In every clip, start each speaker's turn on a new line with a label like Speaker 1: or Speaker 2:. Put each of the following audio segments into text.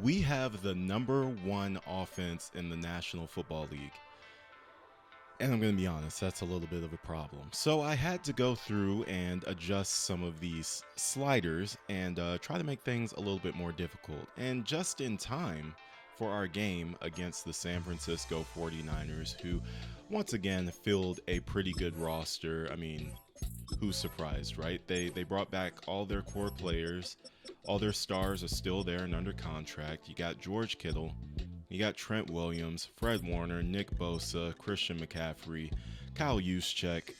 Speaker 1: We have the #1 offense in the National Football League. And I'm going to be honest, that's a little bit of a problem. So I had to go through and adjust some of these sliders and try to make things a little bit more difficult. And just in time for our game against the San Francisco 49ers, who once again filled a pretty good roster. I mean, who's surprised, right? They brought back all their core players. All their stars are still there and under contract. You got George Kittle, you got Trent Williams, Fred Warner, Nick Bosa, Christian McCaffrey, Kyle Juszczyk.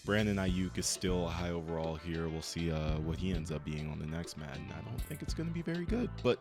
Speaker 1: Brandon Ayuk is still a high overall here. We'll see what he ends up being on the next Madden. I don't think it's going to be very good, but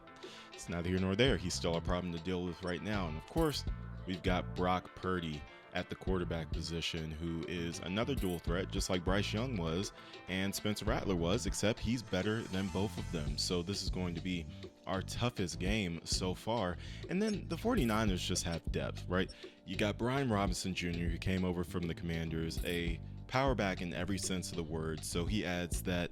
Speaker 1: it's neither here nor there. He's still a problem to deal with right now. And of course, we've got Brock Purdy at the quarterback position, who is another dual threat, just like Bryce Young was and Spencer Rattler was, except he's better than both of them. So this is going to be our toughest game so far. And then the 49ers just have depth, right? You got Brian Robinson Jr., who came over from the Commanders, a power back in every sense of the word. So he adds that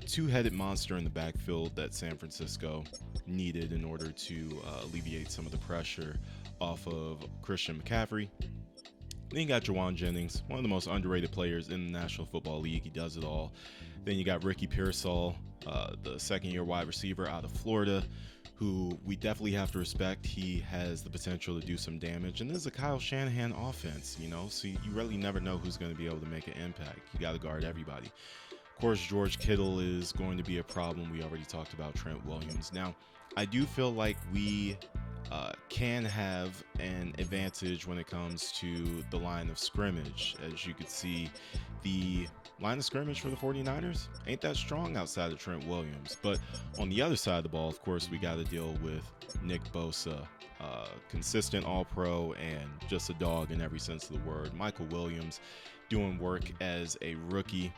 Speaker 1: two-headed monster in the backfield that San Francisco needed in order to alleviate some of the pressure off of Christian McCaffrey. Then you got Jawan Jennings, one of the most underrated players in the National Football League. He does it all. Then you got Ricky Pearsall, the second-year wide receiver out of Florida, who we definitely have to respect. He has the potential to do some damage. And this is a Kyle Shanahan offense, so you really never know who's going to be able to make an impact. You got to guard everybody. Of course, George Kittle is going to be a problem. We already talked about Trent Williams. Now, I do feel like we can have an advantage when it comes to the line of scrimmage. As you can see, the line of scrimmage for the 49ers ain't that strong outside of Trent Williams. But on the other side of the ball, of course, we got to deal with Nick Bosa, consistent all-pro and just a dog in every sense of the word. Michael Williams doing work as a rookie,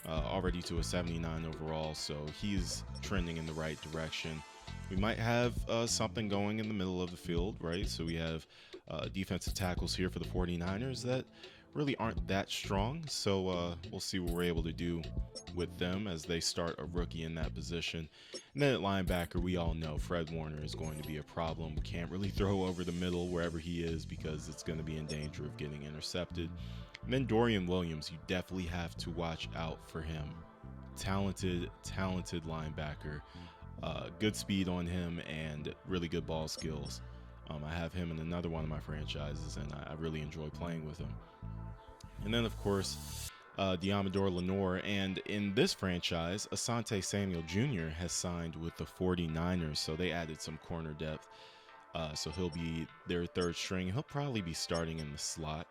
Speaker 1: already to a 79 overall, so he's trending in the right direction. We might have something going in the middle of the field, right? So we have defensive tackles here for the 49ers that really aren't that strong. So we'll see what we're able to do with them as they start a rookie in that position. And then at linebacker, we all know Fred Warner is going to be a problem. We can't really throw over the middle wherever he is because it's going to be in danger of getting intercepted. And then Dorian Williams, you definitely have to watch out for him. Talented linebacker. Good speed on him and really good ball skills. I have him in another one of my franchises, and I really enjoy playing with him. And then, of course, Diamador Lenore. And in this franchise, Asante Samuel Jr. has signed with the 49ers, so they added some corner depth. So he'll be their third string. He'll probably be starting in the slot.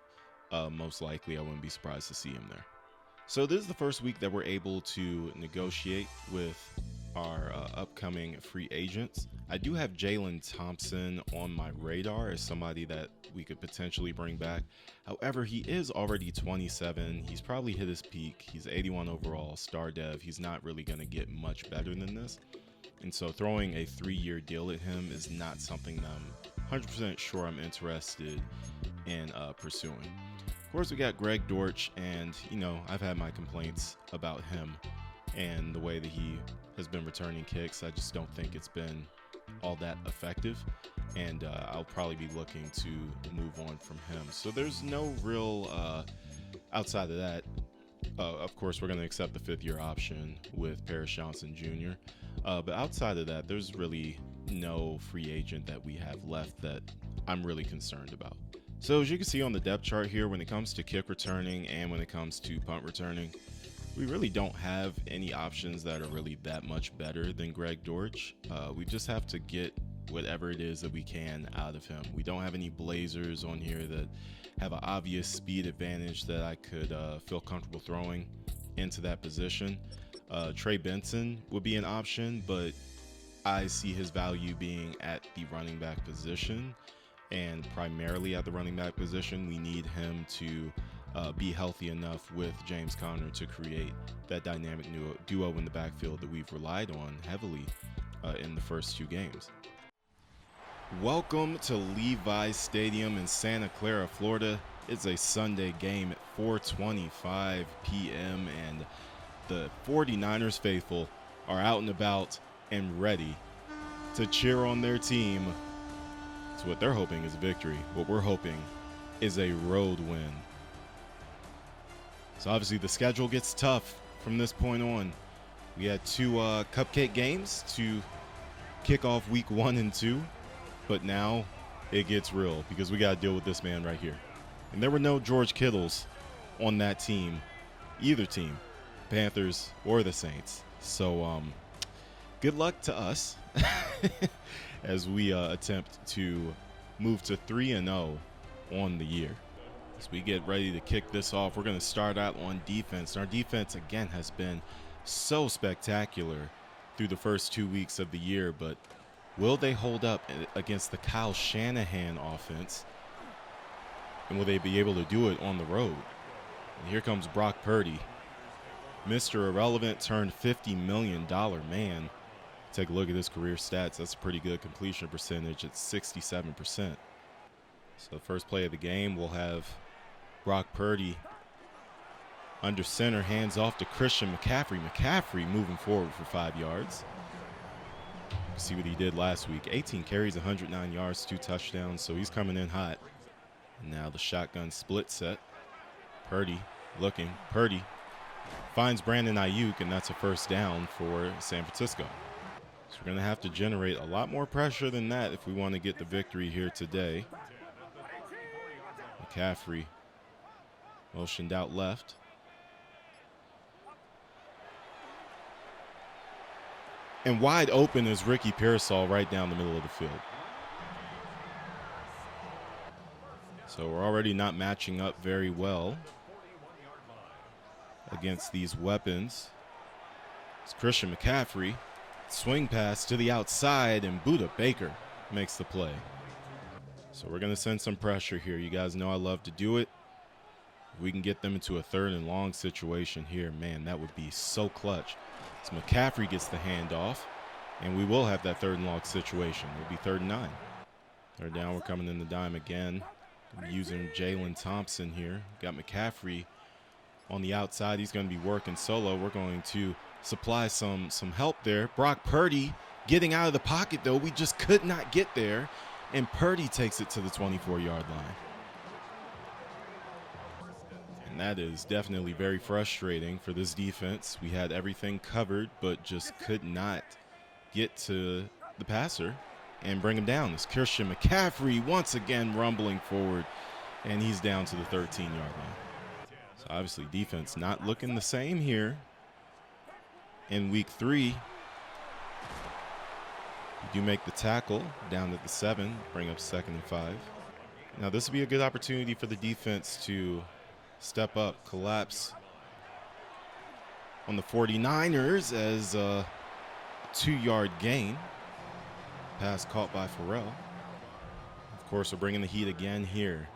Speaker 1: Most likely, I wouldn't be surprised to see him there. So this is the first week that we're able to negotiate with our upcoming free agents. I do have Jalen Thompson on my radar as somebody that we could potentially bring back. However, he is already 27. He's probably hit his peak. He's 81 overall, star dev. He's not really going to get much better than this. And so throwing a 3-year deal at him is not something that I'm 100% sure I'm interested in pursuing. Of course, we got Greg Dortch, and I've had my complaints about him and the way that he has been returning kicks. I just don't think it's been all that effective, and I'll probably be looking to move on from him. So there's no real outside of that. Of course, we're going to accept the 5th-year option with Paris Johnson Jr. But outside of that, there's really no free agent that we have left that I'm really concerned about. So as you can see on the depth chart here, when it comes to kick returning and when it comes to punt returning, we really don't have any options that are really that much better than Greg Dortch. We just have to get whatever it is that we can out of him. We don't have any blazers on here that have an obvious speed advantage that I could feel comfortable throwing into that position. Trey Benson would be an option, but I see his value being at the running back position, and primarily at the running back position, we need him to be healthy enough with James Conner to create that dynamic duo in the backfield that we've relied on heavily in the first 2 games. Welcome to Levi's Stadium in Santa Clara, Florida. It's a Sunday game at 4:25 p.m. and the 49ers faithful are out and about and ready to cheer on their team. So what they're hoping is a victory. What we're hoping is a road win. So obviously the schedule gets tough from this point on. We had two cupcake games to kick off week 1 and 2, but now it gets real because we got to deal with this man right here. And there were no George Kittles on that team, either team, Panthers or the Saints. So good luck to us as we attempt to move to 3-0 on the year. As we get ready to kick this off, we're going to start out on defense. Our defense, again, has been so spectacular through the first 2 weeks of the year, but will they hold up against the Kyle Shanahan offense? And will they be able to do it on the road? And here comes Brock Purdy, Mr. Irrelevant turned $50 million man. Take a look at his career stats. That's a pretty good completion percentage at 67%. So the first play of the game, we'll have Brock Purdy under center, hands off to Christian McCaffrey. McCaffrey moving forward for 5 yards. See what he did last week. 18 carries, 109 yards, 2 touchdowns, so he's coming in hot. And now the shotgun split set. Purdy looking. Purdy finds Brandon Ayuk, and that's a first down for San Francisco. So we're going to have to generate a lot more pressure than that if we want to get the victory here today. McCaffrey motioned out left. And wide open is Ricky Pearsall right down the middle of the field. So we're already not matching up very well against these weapons. It's Christian McCaffrey. Swing pass to the outside, and Budda Baker makes the play. So we're going to send some pressure here. You guys know I love to do it. If we can get them into a 3rd and long situation here, man, that would be so clutch. So McCaffrey gets the handoff, and we will have that 3rd and long situation. It'll be 3rd and 9. 3rd down, we're coming in the dime again. Using Jalen Thompson here. Got McCaffrey on the outside. He's going to be working solo. We're going to supply some help there. Brock Purdy getting out of the pocket, though. We just could not get there. And Purdy takes it to the 24-yard line. And that is definitely very frustrating for this defense. We had everything covered, but just could not get to the passer and bring him down. It's Christian McCaffrey once again rumbling forward, and he's down to the 13-yard line. So obviously defense not looking the same here in week 3. You do make the tackle down at the 7, bring up 2nd and 5. Now this would be a good opportunity for the defense to step up, collapse on the 49ers as a 2-yard gain. Pass caught by Farrell. Of course, we're bringing the heat again here.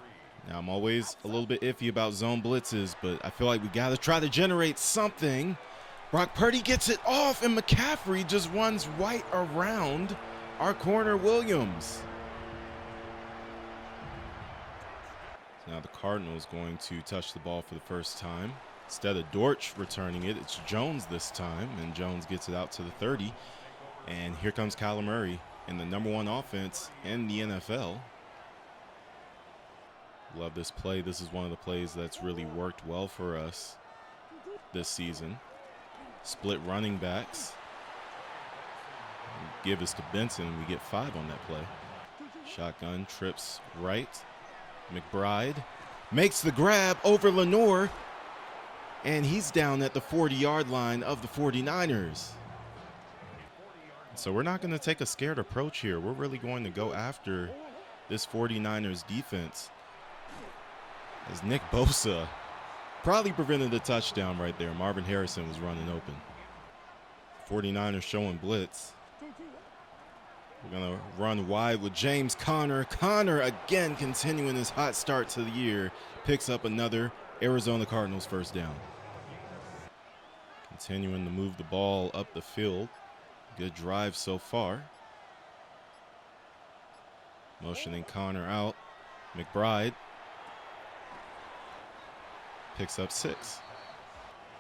Speaker 1: Now, I'm always a little bit iffy about zone blitzes, but I feel like we got to try to generate something. Brock Purdy gets it off, and McCaffrey just runs right around our corner Williams. So now the Cardinals going to touch the ball for the first time. Instead of Dortch returning it, it's Jones this time, and Jones gets it out to the 30. And here comes Kyler Murray in the #1 offense in the NFL. Love this play. This is one of the plays that's really worked well for us this season. Split running backs. Give us to Benson, and we get 5 on that play. Shotgun trips right. McBride makes the grab over Lenore, and he's down at the 40-yard line of the 49ers. So we're not going to take a scared approach here. We're really going to go after this 49ers defense. As Nick Bosa probably prevented a touchdown right there. Marvin Harrison was running open. 49ers showing blitz. We're going to run wide with James Conner. Conner again continuing his hot start to the year. Picks up another Arizona Cardinals first down. Continuing to move the ball up the field. Good drive so far. Motioning Conner out. McBride picks up 6.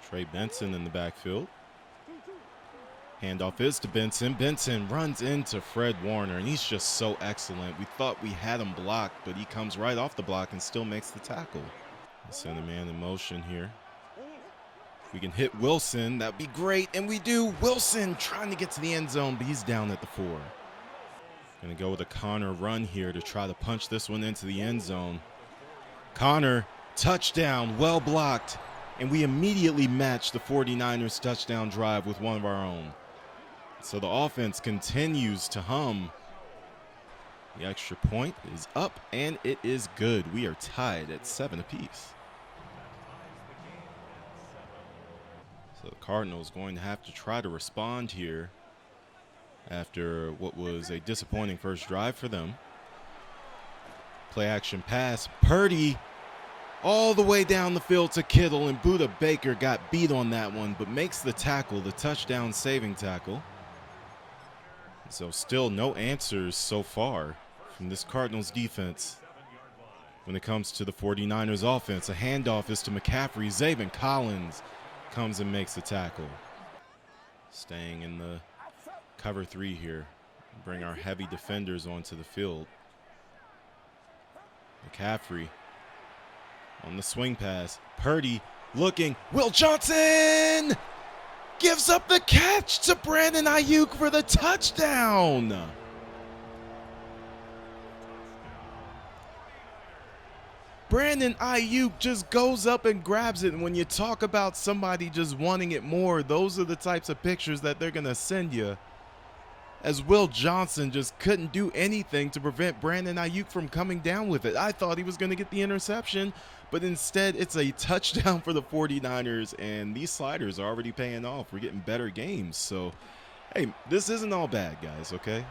Speaker 1: Trey Benson in the backfield. Handoff is to Benson. Benson runs into Fred Warner, and he's just so excellent. We thought we had him blocked, but he comes right off the block and still makes the tackle. Send a man in motion here. We can hit Wilson. That'd be great, and we do. Wilson trying to get to the end zone, but he's down at the 4. Gonna go with a Connor run here to try to punch this one into the end zone. Connor, touchdown, well blocked, and we immediately match the 49ers touchdown drive with one of our own. So the offense continues to hum. The extra point is up, and it is good. We are tied at 7 apiece. So the Cardinals going to have to try to respond here after what was a disappointing first drive for them. Play action pass. Purdy all the way down the field to Kittle, and Budda Baker got beat on that one, but makes the tackle, the touchdown saving tackle. So still no answers so far from this Cardinals defense. When it comes to the 49ers offense, a handoff is to McCaffrey. Zaven Collins comes and makes the tackle. Staying in the cover 3 here. Bring our heavy defenders onto the field. McCaffrey on the swing pass. Purdy looking. Will Johnson gives up the catch to Brandon Ayuk for the touchdown. Brandon Ayuk just goes up and grabs it. And when you talk about somebody just wanting it more, those are the types of pictures that they're going to send you. As Will Johnson just couldn't do anything to prevent Brandon Ayuk from coming down with it. I thought he was going to get the interception, but instead it's a touchdown for the 49ers, and these sliders are already paying off. We're getting better games. So, hey, this isn't all bad, guys, okay?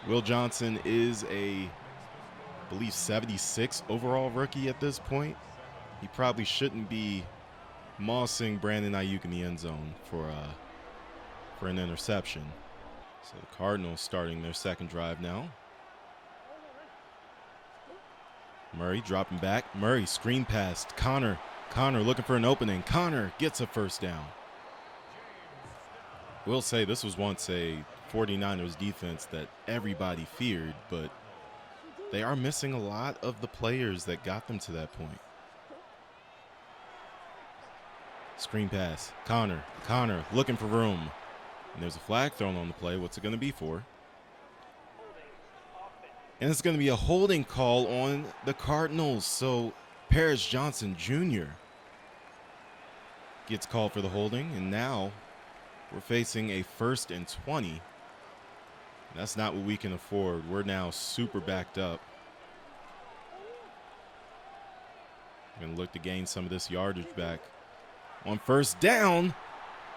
Speaker 1: Will Johnson is a, I believe, 76 overall rookie at this point. He probably shouldn't be mossing Brandon Ayuk in the end zone for an interception. So the Cardinals starting their second drive now. Murray dropping back. Murray screen pass. Connor looking for an opening. Connor gets a first down. We'll say this was once a 49ers defense that everybody feared, but they are missing a lot of the players that got them to that point. Screen pass. Connor looking for room. And there's a flag thrown on the play. What's it going to be for? And it's going to be a holding call on the Cardinals. So Paris Johnson Jr. gets called for the holding. And now we're facing a 1st and 20. That's not what we can afford. We're now super backed up. Going to look to gain some of this yardage back. On first down,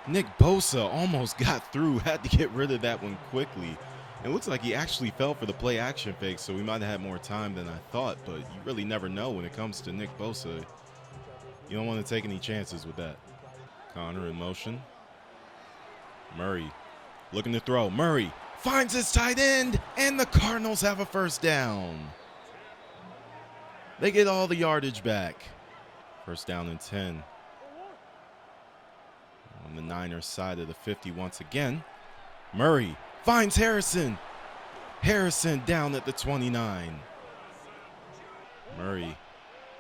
Speaker 1: Nick Bosa almost got through, had to get rid of that one quickly. It looks like he actually fell for the play action fake, so we might have had more time than I thought, but you really never know when it comes to Nick Bosa. You don't want to take any chances with that. Connor in motion. Murray looking to throw. Murray finds his tight end, and the Cardinals have a first down. They get all the yardage back. First down and 10. On the Niners side of the 50 once again. Murray finds Harrison. Harrison down at the 29. Murray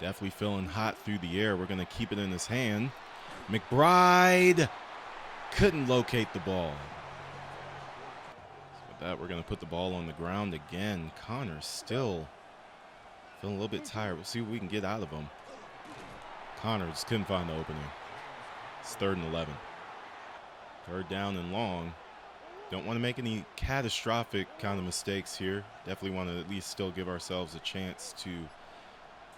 Speaker 1: definitely feeling hot through the air. We're going to keep it in his hand. McBride couldn't locate the ball. So with that, we're going to put the ball on the ground again. Connor still feeling a little bit tired. We'll see what we can get out of him. Connor just couldn't find the opening. It's 3rd and 11. 3rd down and long. Don't want to make any catastrophic kind of mistakes here. Definitely want to at least still give ourselves a chance to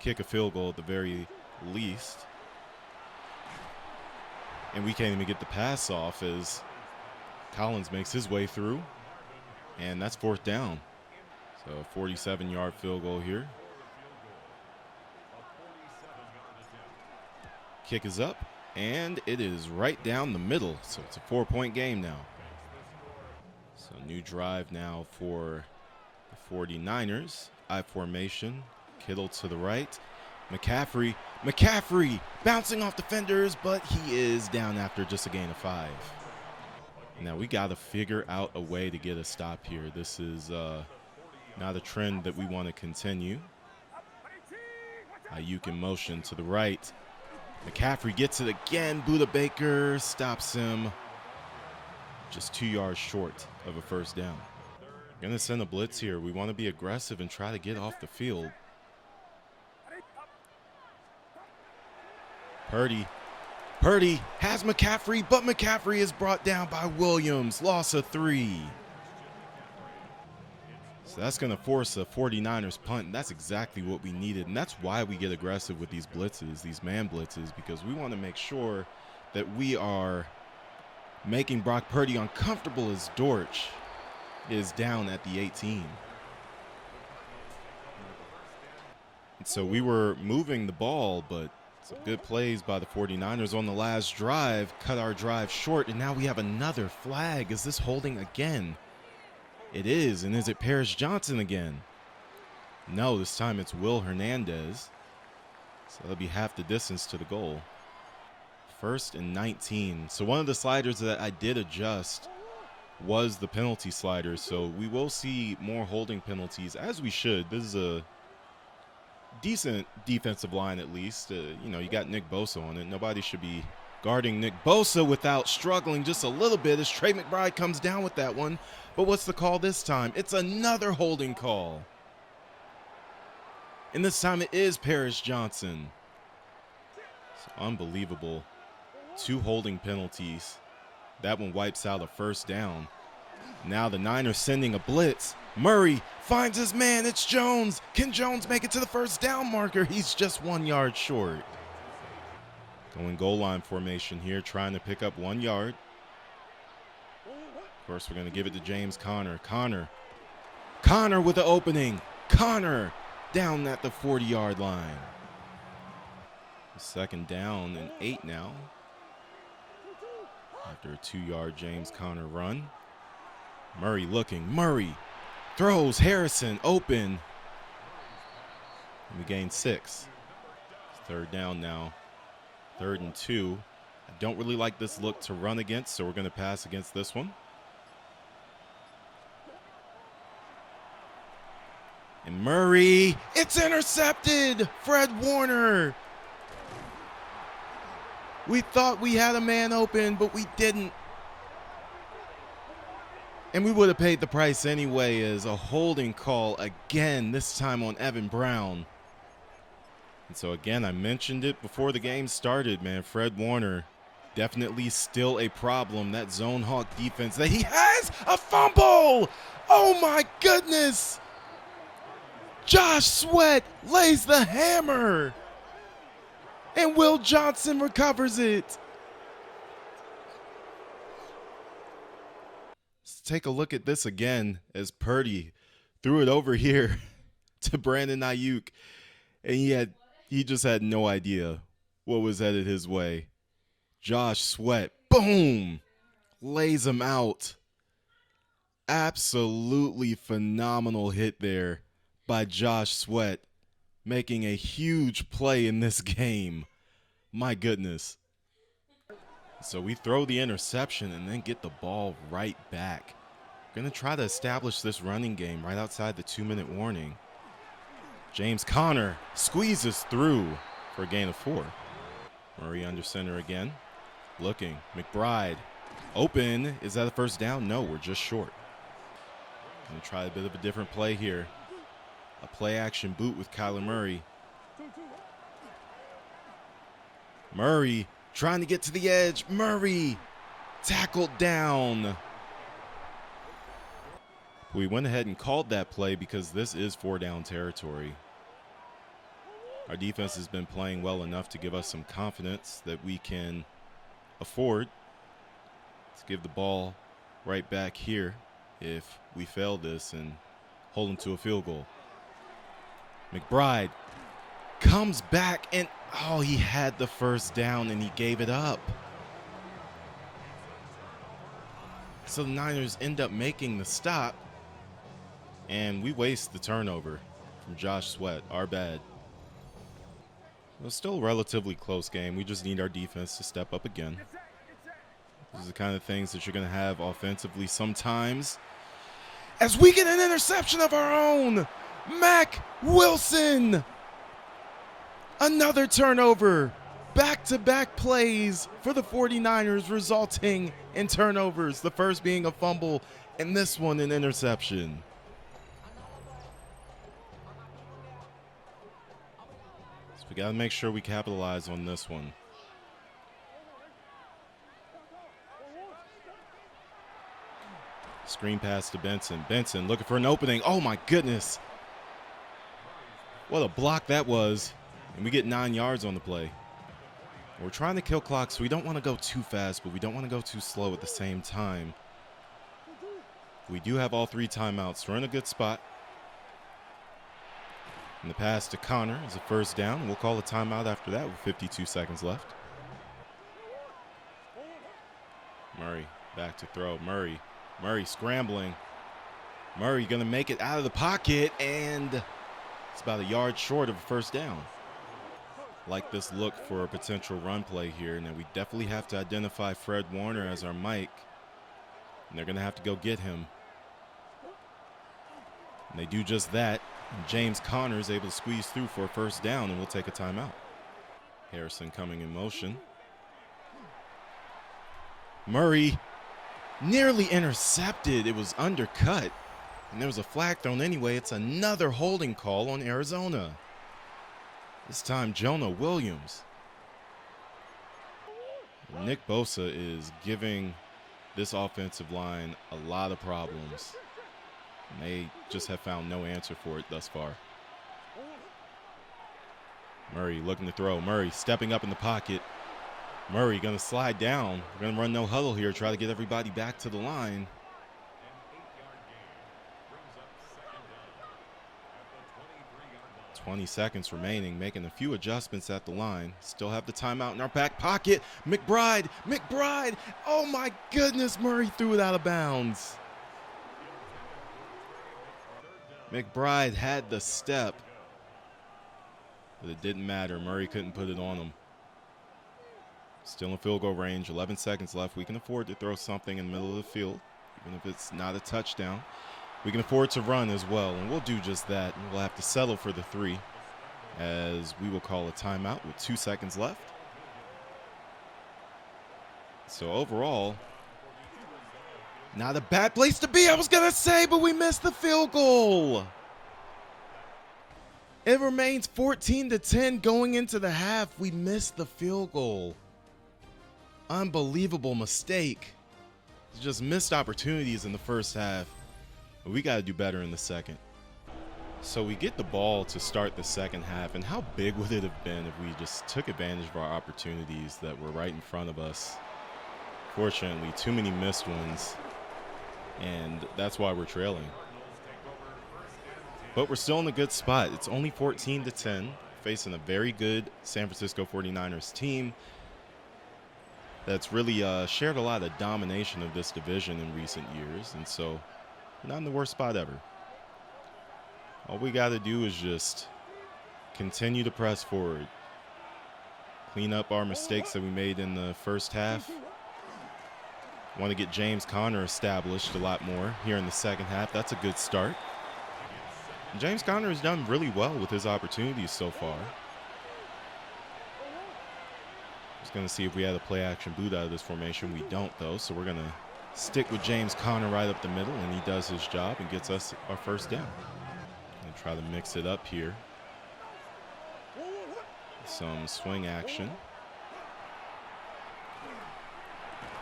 Speaker 1: kick a field goal at the very least. And we can't even get the pass off as Collins makes his way through. And that's 4th down. So a 47-yard field goal here. Kick is up. And it is right down the middle, so it's a 4-point game now. So new drive now for the 49ers. I formation, Kittle to the right. McCaffrey bouncing off defenders, but he is down after just a gain of 5. Now we got to figure out a way to get a stop here. This is not a trend that we want to continue. Ayuk in motion to the right. McCaffrey gets it again. Buda Baker stops him. Just 2 yards short of a first down. Going to send a blitz here. We want to be aggressive and try to get off the field. Purdy has McCaffrey, but McCaffrey is brought down by Williams. Loss of 3. So that's going to force a 49ers punt, and that's exactly what we needed. And that's why we get aggressive with these blitzes, these man blitzes, because we want to make sure that we are making Brock Purdy uncomfortable as Dortch is down at the 18. And so we were moving the ball, but some good plays by the 49ers on the last drive cut our drive short, and now we have another flag. Is this holding again? It is, and is it Paris Johnson again? No, this time it's Will Hernandez. So that'll be half the distance to the goal. 1st and 19. So one of the sliders that I did adjust was the penalty slider, so we will see more holding penalties, as we should. This is a decent defensive line, at least. You know, you got Nick Bosa on it. Nobody should be guarding Nick Bosa without struggling just a little bit as Trey McBride comes down with that one. But what's the call this time? It's another holding call. And this time it is Paris Johnson. It's unbelievable. 2 holding penalties. That one wipes out a first down. Now the Niners sending a blitz. Murray finds his man. It's Jones. Can Jones make it to the first down marker? He's just 1 yard short. Going goal line formation here, trying to pick up 1 yard. Of course, we're going to give it to James Conner. Conner with the opening. Conner down at the 40-yard line. 2nd down and 8 now. After a 2-yard James Conner run. Murray looking. Murray throws. Harrison open. And we gain 6. 3rd down now. 3rd and 2. I don't really like this look to run against, so we're going to pass against this one. And Murray, it's intercepted. Fred Warner. We thought we had a man open, but we didn't. And we would have paid the price anyway, as a holding call again, this time on Evan Brown. And so again, I mentioned it before the game started, man. Fred Warner, definitely still a problem. That zone hawk defense that he has a fumble. Oh my goodness. Josh Sweat lays the hammer. And Will Johnson recovers it. Let's take a look at this again as Purdy threw it over here to Brandon Ayuk. And he just had no idea what was headed his way. Josh Sweat, boom, lays him out. Absolutely phenomenal hit there by Josh Sweat, making a huge play in this game. My goodness. So we throw the interception and then get the ball right back. Going to try to establish this running game right outside the 2-minute warning. James Conner squeezes through for a gain of 4. Murray under center again. Looking. McBride open. Is that a first down? No, we're just short. Going to try a bit of a different play here. A play action boot with Kyler Murray. Murray trying to get to the edge. Murray tackled down. We went ahead and called that play because this is 4-down territory. Our defense has been playing well enough to give us some confidence that we can afford to give the ball right back here if we fail this and hold them to a field goal. McBride comes back and, oh, he had the first down and he gave it up. So the Niners end up making the stop and we waste the turnover from Josh Sweat. Our bad. It was still a relatively close game. We just need our defense to step up again. These are the kind of things that you're going to have offensively sometimes. As we get an interception of our own, Mac Wilson. Another turnover. Back-to-back plays for the 49ers resulting in turnovers. The first being a fumble and this one an interception. So we got to make sure we capitalize on this one. Screen pass to Benson. Benson looking for an opening. Oh my goodness. What a block that was. And we get 9 yards on the play. We're trying to kill clock, so we don't want to go too fast, but we don't want to go too slow at the same time. We do have all 3 timeouts, so we're in a good spot. And the pass to Connor is a first down. We'll call a timeout after that with 52 seconds left. Murray back to throw. Murray scrambling. Murray going to make it out of the pocket, and it's about a yard short of a first down. Like this look for a potential run play here. Now we definitely have to identify Fred Warner as our Mike, and they're going to have to go get him. And they do just that. And James Conner is able to squeeze through for a first down, and we'll take a timeout. Harrison coming in motion. Murray nearly intercepted. It was undercut, and there was a flag thrown anyway. It's another holding call on Arizona. This time, Jonah Williams. Nick Bosa is giving this offensive line a lot of problems. And they just have found no answer for it thus far. Murray looking to throw. Murray stepping up in the pocket. Murray going to slide down. We're going to run no huddle here, try to get everybody back to the line. 20 seconds remaining, making a few adjustments at the line. Still have the timeout in our back pocket. McBride. Oh my goodness, Murray threw it out of bounds. McBride had the step, but it didn't matter. Murray couldn't put it on him. Still in field goal range, 11 seconds left. We can afford to throw something in the middle of the field, even if it's not a touchdown. We can afford to run as well, and we'll do just that. And we'll have to settle for the 3 as we will call a timeout with 2 seconds left. So overall, not a bad place to be, I was going to say, but we missed the field goal. It remains 14-10 going into the half. We missed the field goal. Unbelievable mistake. Just missed opportunities in the first half. But we got to do better in the second. So we get the ball to start the second half, and how big would it have been if we just took advantage of our opportunities that were right in front of us? Fortunately, too many missed ones, and that's why we're trailing. But we're still in a good spot. It's only 14-10, facing a very good San Francisco 49ers team that's really shared a lot of domination of this division in recent years, and so not in the worst spot ever. All we got to do is just continue to press forward, clean up our mistakes that we made in the first half. Want to get James Conner established a lot more here in the second half. That's a good start. And James Conner has done really well with his opportunities so far. Just going to see if we had a play action boot out of this formation. We don't, though, so we're going to stick with James Conner right up the middle, and he does his job and gets us our first down. And try to mix it up here. Some swing action.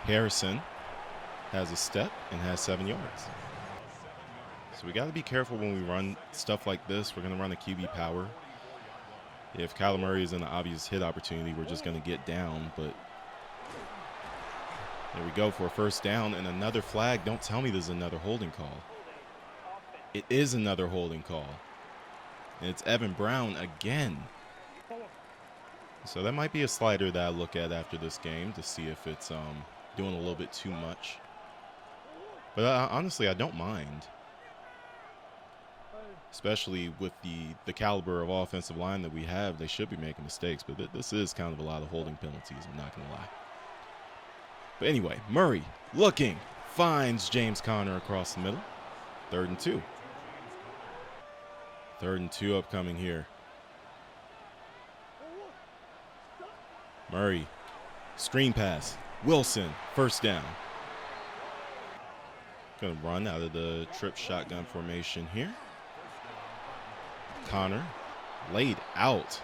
Speaker 1: Harrison has a step and has 7 yards. So we got to be careful when we run stuff like this. We're going to run a QB power. If Kyler Murray is an obvious hit opportunity, we're just going to get down, but there we go for a first down and another flag. Don't tell me there's another holding call. It is another holding call. And it's Evan Brown again. So that might be a slider that I look at after this game to see if it's doing a little bit too much. But honestly, I don't mind. Especially with the caliber of offensive line that we have, they should be making mistakes. But this is kind of a lot of holding penalties, I'm not going to lie. But anyway, Murray looking, finds James Conner across the middle. 3rd and 2. 3rd and 2 upcoming here. Murray, screen pass. Wilson, 1st down. Going to run out of the trip shotgun formation here. Conner laid out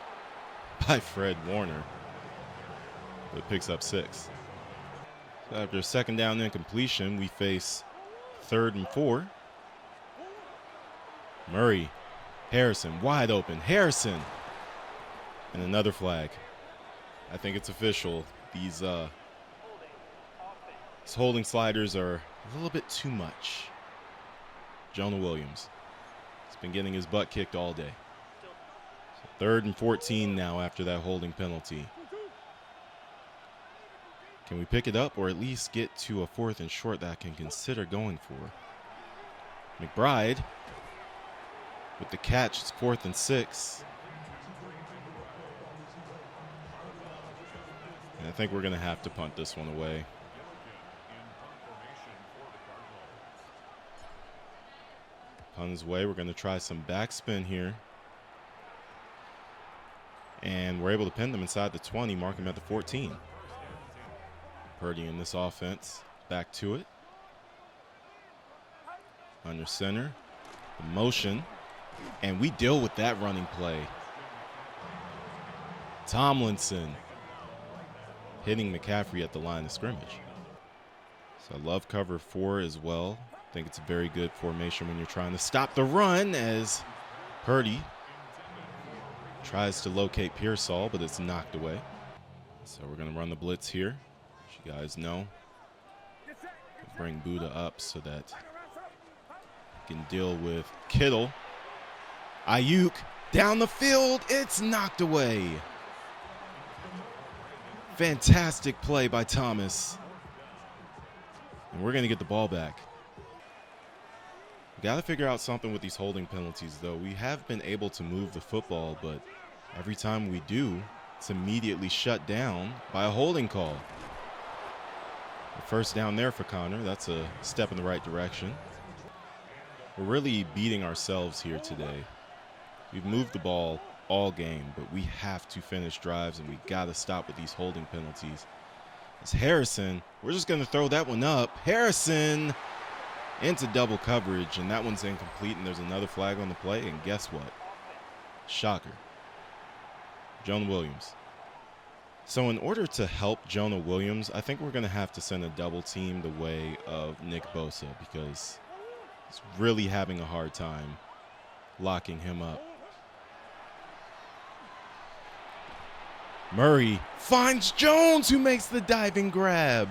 Speaker 1: by Fred Warner, but picks up 6. So after a 2nd down incompletion, we face 3rd and 4. Murray, Harrison, wide open. Harrison, and another flag. I think it's official. These holding sliders are a little bit too much. Jonah Williams has been getting his butt kicked all day. So 3rd and 14 now after that holding penalty. Can we pick it up or at least get to a 4th and short that I can consider going for? McBride with the catch. It's 4th and 6. And I think we're going to have to punt this one away. Punt his way. We're going to try some backspin here. And we're able to pin them inside the 20, mark them at the 14. Purdy in this offense. Back to it. Under center. The motion. And we deal with that running play. Tomlinson hitting McCaffrey at the line of scrimmage. So I love cover 4 as well. I think it's a very good formation when you're trying to stop the run, as Purdy tries to locate Pearsall, but it's knocked away. So we're going to run the blitz here, as you guys know. Bring Buddha up so that he can deal with Kittle. Ayuk down the field. It's knocked away. Fantastic play by Thomas. And we're going to get the ball back. Got to figure out something with these holding penalties, though. We have been able to move the football, but every time we do, it's immediately shut down by a holding call. The 1st down there for Conner. That's a step in the right direction. We're really beating ourselves here today. We've moved the ball all game, but we have to finish drives, and we got to stop with these holding penalties. It's Harrison. We're just going to throw that one up. Harrison into double coverage, and that one's incomplete, and there's another flag on the play, and guess what? Shocker. Jonah Williams. So in order to help Jonah Williams, I think we're going to have to send a double team the way of Nick Bosa, because he's really having a hard time locking him up. Murray finds Jones, who makes the diving grab.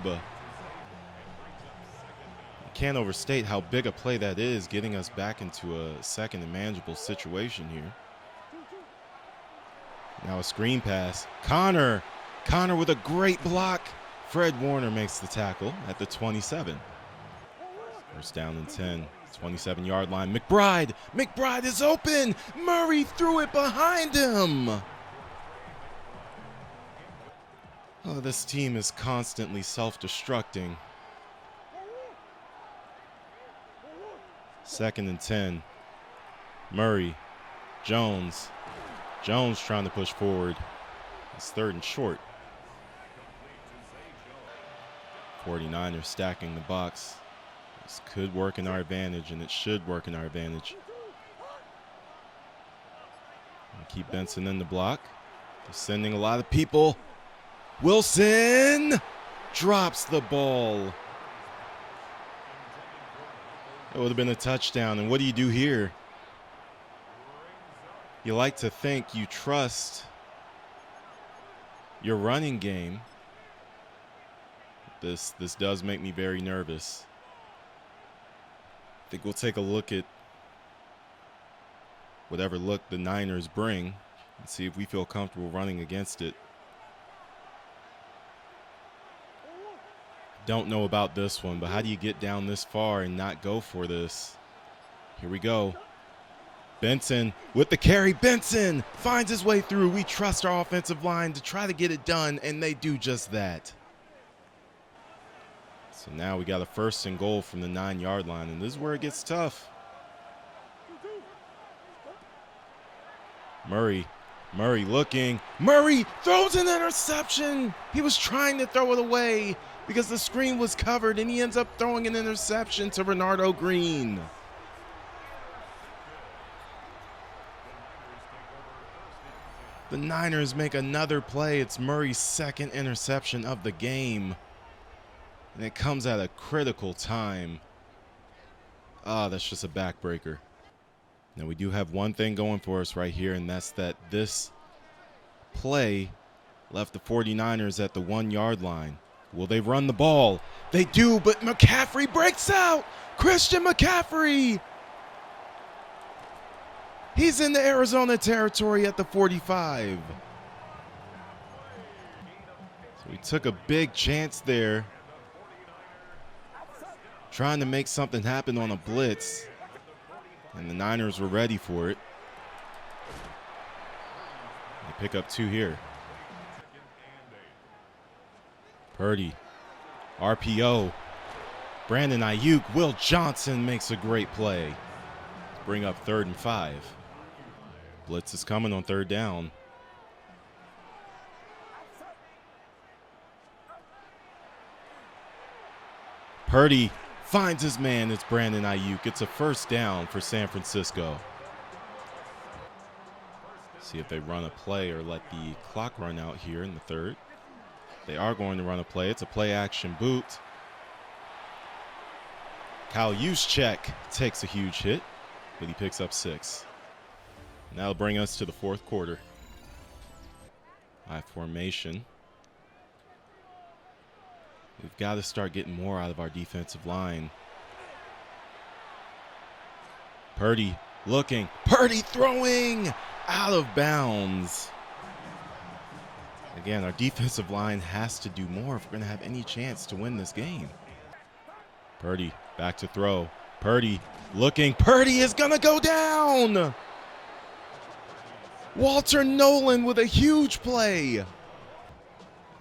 Speaker 1: Can't overstate how big a play that is, getting us back into a 2nd and manageable situation here. Now a screen pass. Conner with a great block. Fred Warner makes the tackle at the 27. 1st down and 10, 27-yard line. McBride is open. Murray threw it behind him. Oh, this team is constantly self-destructing. 2nd and 10. Murray. Jones trying to push forward. It's 3rd and short. 49ers stacking the box. This could work in our advantage, and it should work in our advantage. Keep Benson in the block. They're sending a lot of people. Wilson drops the ball. It would have been a touchdown. And what do you do here? You like to think you trust your running game. This does make me very nervous. I think we'll take a look at whatever look the Niners bring and see if we feel comfortable running against it. Don't know about this one, but how do you get down this far and not go for this? Here we go. Benson with the carry. Benson finds his way through. We trust our offensive line to try to get it done, and they do just that. So now we got a 1st and goal from the 9-yard line, and this is where it gets tough. Murray looking. Murray throws an interception. He was trying to throw it away because the screen was covered, and he ends up throwing an interception to Renardo Green. The Niners make another play. It's Murray's 2nd interception of the game, and it comes at a critical time. That's just a backbreaker. Now, we do have one thing going for us right here, and that's that this play left the 49ers at the 1-yard line. Will they run the ball? They do, but McCaffrey breaks out. Christian McCaffrey. He's in the Arizona territory at the 45. So he took a big chance there, trying to make something happen on a blitz, and the Niners were ready for it. They pick up 2 here. Purdy, RPO, Brandon Ayuk, Will Johnson makes a great play to bring up 3rd and 5. Blitz is coming on 3rd down. Purdy finds his man. It's Brandon Ayuk. It's a 1st down for San Francisco. See if they run a play or let the clock run out here in the 3rd. They are going to run a play. It's a play-action boot. Kyle Juszczyk takes a huge hit, but he picks up 6. And that'll bring us to the 4th quarter. High formation. We've got to start getting more out of our defensive line. Purdy looking. Purdy throwing out of bounds. Again, our defensive line has to do more if we're going to have any chance to win this game. Purdy back to throw. Purdy looking. Purdy is going to go down. Walter Nolan with a huge play.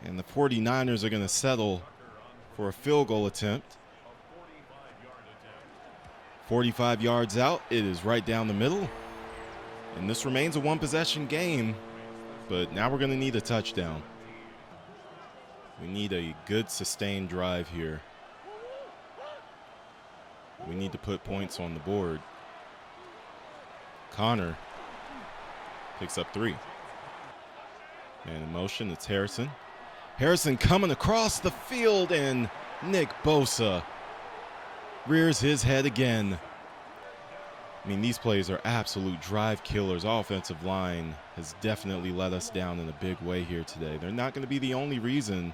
Speaker 1: And the 49ers are going to settle for a field goal attempt. 45 yards out. It is right down the middle. And this remains a 1-possession game. But now we're going to need a touchdown. We need a good sustained drive here. We need to put points on the board. Connor picks up 3. Man in motion, it's Harrison. Harrison coming across the field, and Nick Bosa rears his head again. I mean, these plays are absolute drive killers. Offensive line has definitely let us down in a big way here today. They're not going to be the only reason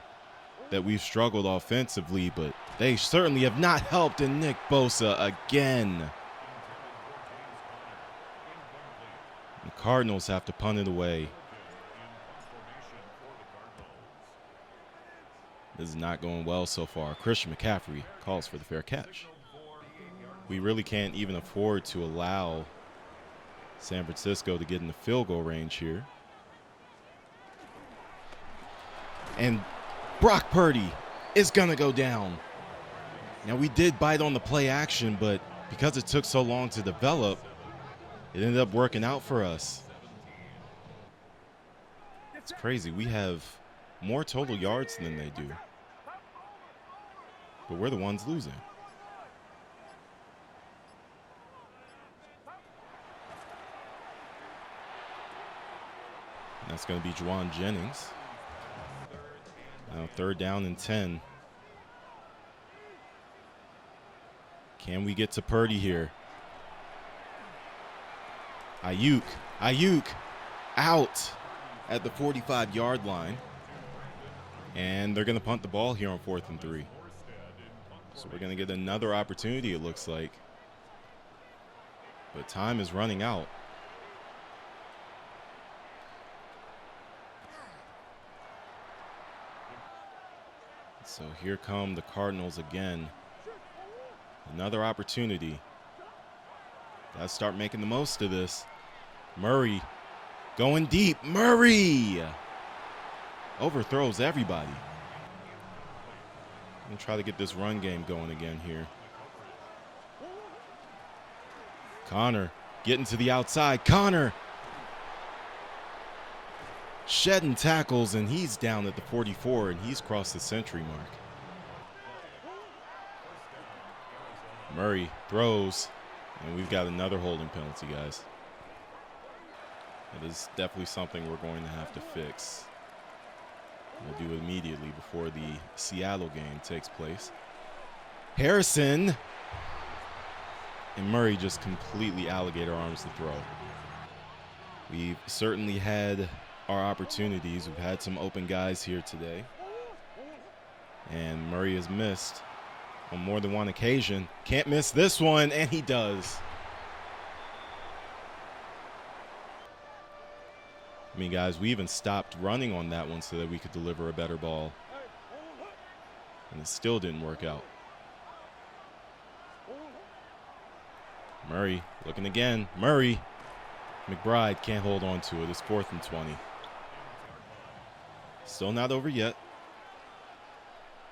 Speaker 1: that we've struggled offensively, but they certainly have not helped in Nick Bosa again. The Cardinals have to punt it away. This is not going well so far. Christian McCaffrey calls for the fair catch. We really can't even afford to allow San Francisco to get in the field goal range here. And Brock Purdy is going to go down. Now, we did bite on the play action, but because it took so long to develop, it ended up working out for us. It's crazy. We have more total yards than they do, but we're the ones losing. And that's going to be Juwan Jennings. Now 3rd down and 10. Can we get to Purdy here? Ayuk out at the 45-yard line. And they're going to punt the ball here on 4th and 3. So we're going to get another opportunity, it looks like. But time is running out. So here come the Cardinals again. Another opportunity. Gotta start making the most of this. Murray going deep. Murray overthrows everybody. And try to get this run game going again here. Connor getting to the outside. Connor shedding tackles, and he's down at the 44, and he's crossed the century mark. Murray throws, and we've got another holding penalty, guys. It is definitely something we're going to have to fix. We'll do it immediately before the Seattle game takes place. Harrison. And Murray just completely alligator arms the throw. We've certainly had our opportunities. We've had some open guys here today. And Murray has missed on more than one occasion. Can't miss this one, and he does. I mean, guys, we even stopped running on that one so that we could deliver a better ball. And it still didn't work out. Murray looking again. Murray. McBride can't hold on to it. It's 4th and 20. Still not over yet.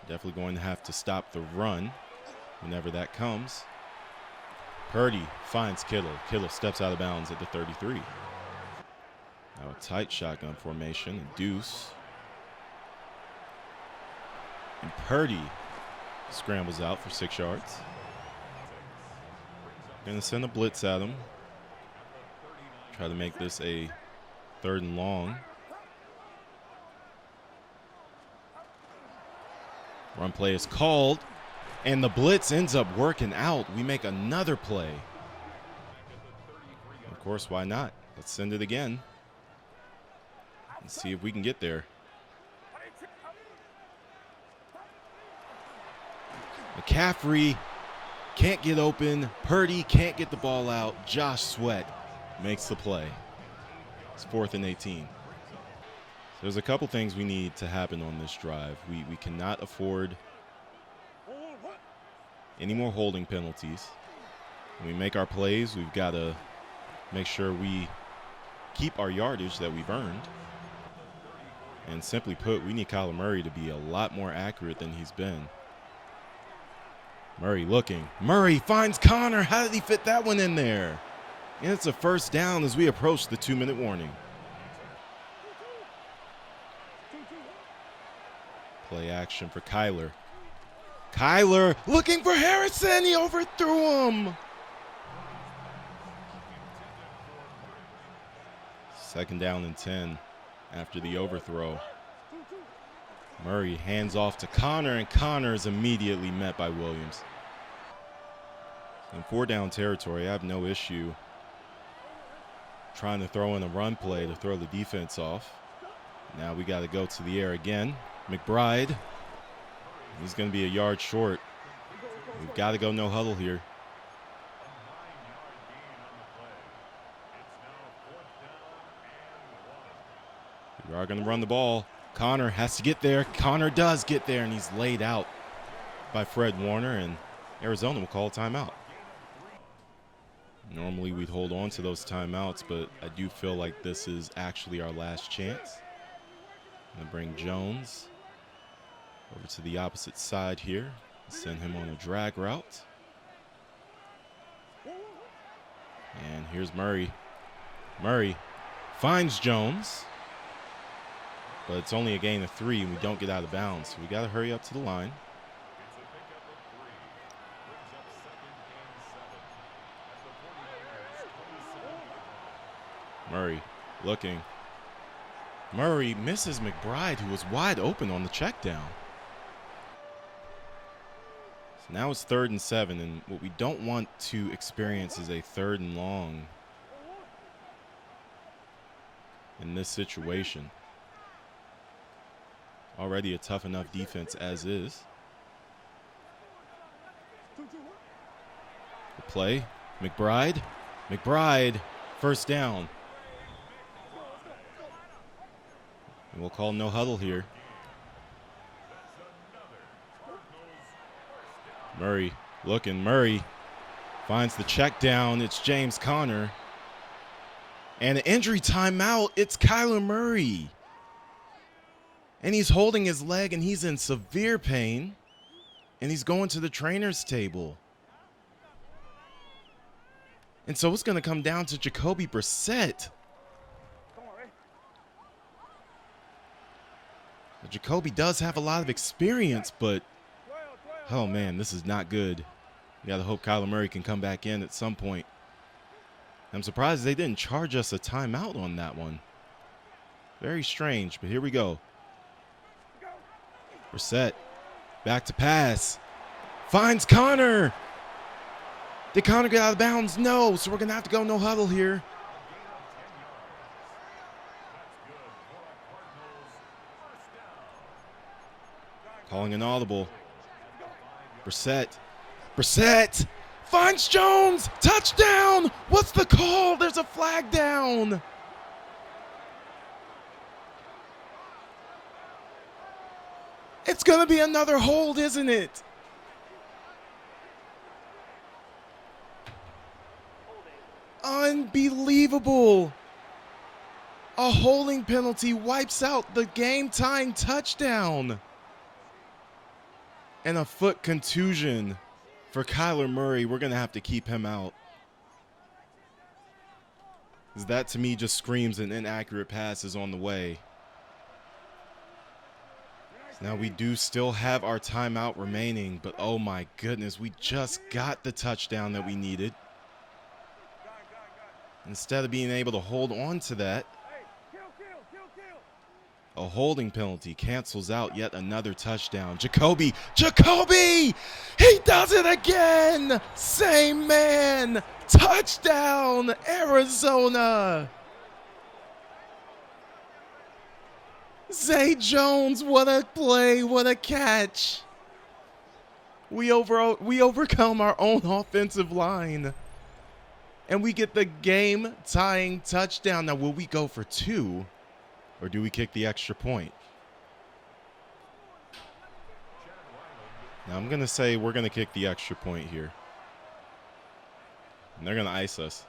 Speaker 1: Definitely going to have to stop the run whenever that comes. Purdy finds Kittle. Kittle steps out of bounds at the 33. Now a tight shotgun formation. And Deuce. And Purdy scrambles out for 6 yards. Going to send a blitz at him. Try to make this a 3rd and long. Run play is called, and the blitz ends up working out. We make another play. Of course, why not? Let's send it again and see if we can get there. McCaffrey can't get open. Purdy can't get the ball out. Josh Sweat makes the play. It's 4th and 18. There's a couple things we need to happen on this drive. We cannot afford any more holding penalties. When we make our plays, we've got to make sure we keep our yardage that we've earned. And simply put, we need Kyler Murray to be a lot more accurate than he's been. Murray looking. Murray finds Connor. How did he fit that one in there? And it's a 1st down as we approach the 2-minute warning. Play action for Kyler. Kyler looking for Harrison. He overthrew him. 2nd down and 10 after the overthrow. Murray hands off to Connor, and Connor is immediately met by Williams. In 4-down territory, I have no issue trying to throw in a run play to throw the defense off. Now we got to go to the air again. McBride, he's going to be a yard short. We've got to go no huddle here. We are going to run the ball. Connor has to get there. Connor does get there, and he's laid out by Fred Warner, and Arizona will call a timeout. Normally we'd hold on to those timeouts, but I do feel like this is actually our last chance. I'm going to bring Jones over to the opposite side here. Send him on a drag route. And here's Murray. Murray finds Jones. But it's only a gain of 3, and we don't get out of bounds. So we got to hurry up to the line. Murray looking. Murray misses McBride, who was wide open on the check down. So now it's 3rd and 7, and what we don't want to experience is a 3rd and long in this situation. Already a tough enough defense as is. The play, McBride. McBride, 1st down. And we'll call no huddle here. Murray looking. Murray finds the check down. It's James Conner. And an injury timeout. It's Kyler Murray. And he's holding his leg, and he's in severe pain. And he's going to the trainer's table. And so it's going to come down to Jacoby Brissett. Jacoby does have a lot of experience, but oh man, this is not good. You got to hope Kyler Murray can come back in at some point. I'm surprised they didn't charge us a timeout on that one. Very strange, but here we go. Brissett, back to pass. Finds Connor. Did Connor get out of bounds? No, so we're going to have to go no huddle here. Calling an audible. Brissett finds Jones. Touchdown. What's the call? There's a flag down. It's going to be another hold, isn't it? Unbelievable. A holding penalty wipes out the game-tying touchdown. And a foot contusion for Kyler Murray. We're going to have to keep him out. That, to me, just screams an inaccurate pass is on the way. So now we do still have our timeout remaining, but oh my goodness, we just got the touchdown that we needed. Instead of being able to hold on to that, a holding penalty cancels out yet another touchdown. Jacoby! He does it again! Same man! Touchdown, Arizona! Zay Jones, what a play, what a catch. We overcome our own offensive line. And we get the game-tying touchdown. Now, will we go for two? Or do we kick the extra point? Now I'm going to say we're going to kick the extra point here. And they're going to ice us.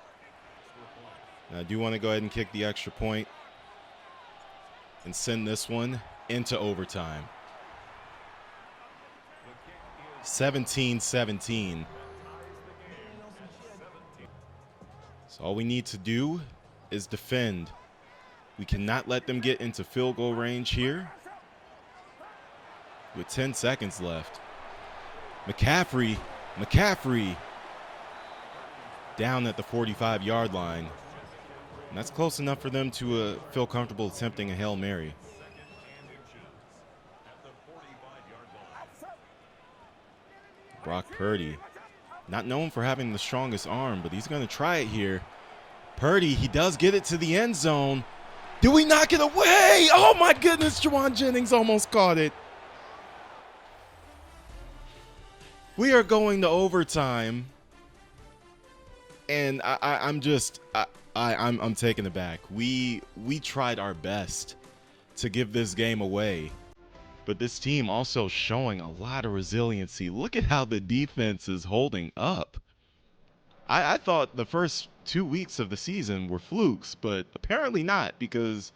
Speaker 1: Now I do want to go ahead and kick the extra point and send this one into overtime. 17-17. So all we need to do is defend. We cannot let them get into field goal range here with 10 seconds left. McCaffrey down at the 45-yard line. And that's close enough for them to feel comfortable attempting a Hail Mary. Brock Purdy, not known for having the strongest arm, but he's going to try it here. Purdy, he does get it to the end zone. Do we knock it away? Oh, my goodness. Juwan Jennings almost caught it. We are going to overtime. And I'm taken aback. We tried our best to give this game away. But this team also showing a lot of resiliency. Look at how the defense is holding up. I thought the first 2 weeks of the season were flukes, but apparently not, because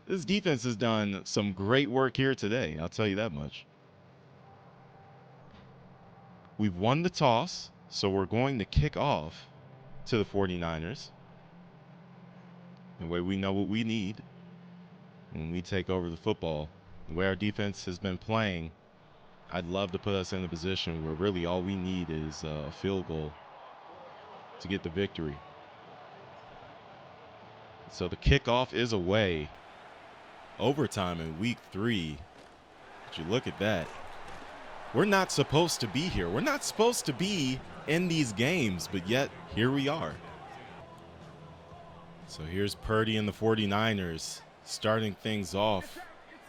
Speaker 1: this defense has done some great work here today. I'll tell you that much. We've won the toss, so we're going to kick off to the 49ers. The way we know what we need when we take over the football. The way our defense has been playing, I'd love to put us in a position where really all we need is a field goal to get the victory. So the kickoff is away. Overtime in week 3. Would you look at that? We're not supposed to be here. We're not supposed to be in these games, but yet here we are. So here's Purdy and the 49ers starting things off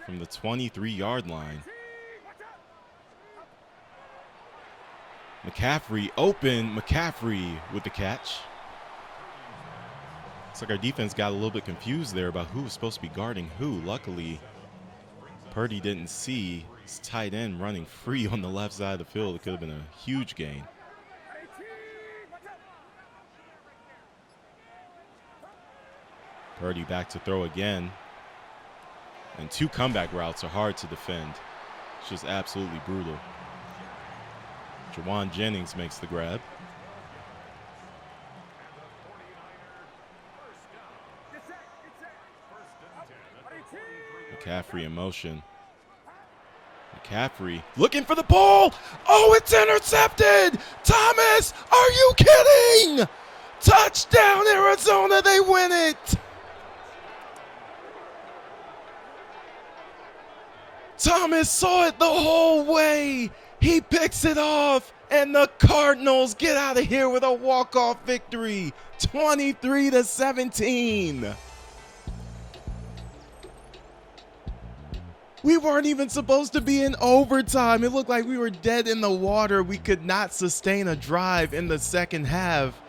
Speaker 1: from the 23-yard line. McCaffrey open. McCaffrey with the catch. Looks like our defense got a little bit confused there about who was supposed to be guarding who. Luckily, Purdy didn't see his tight end running free on the left side of the field. It could have been a huge gain. Purdy back to throw again. And 2 comeback routes are hard to defend. It's just absolutely brutal. Jawan Jennings makes the grab. McCaffrey in motion. McCaffrey looking for the ball. Oh, it's intercepted. Thomas, are you kidding? Touchdown, Arizona. They win it. Thomas saw it the whole way. He picks it off, and the Cardinals get out of here with a walk-off victory, 23-17. We weren't even supposed to be in overtime. It looked like we were dead in the water. We could not sustain a drive in the second half.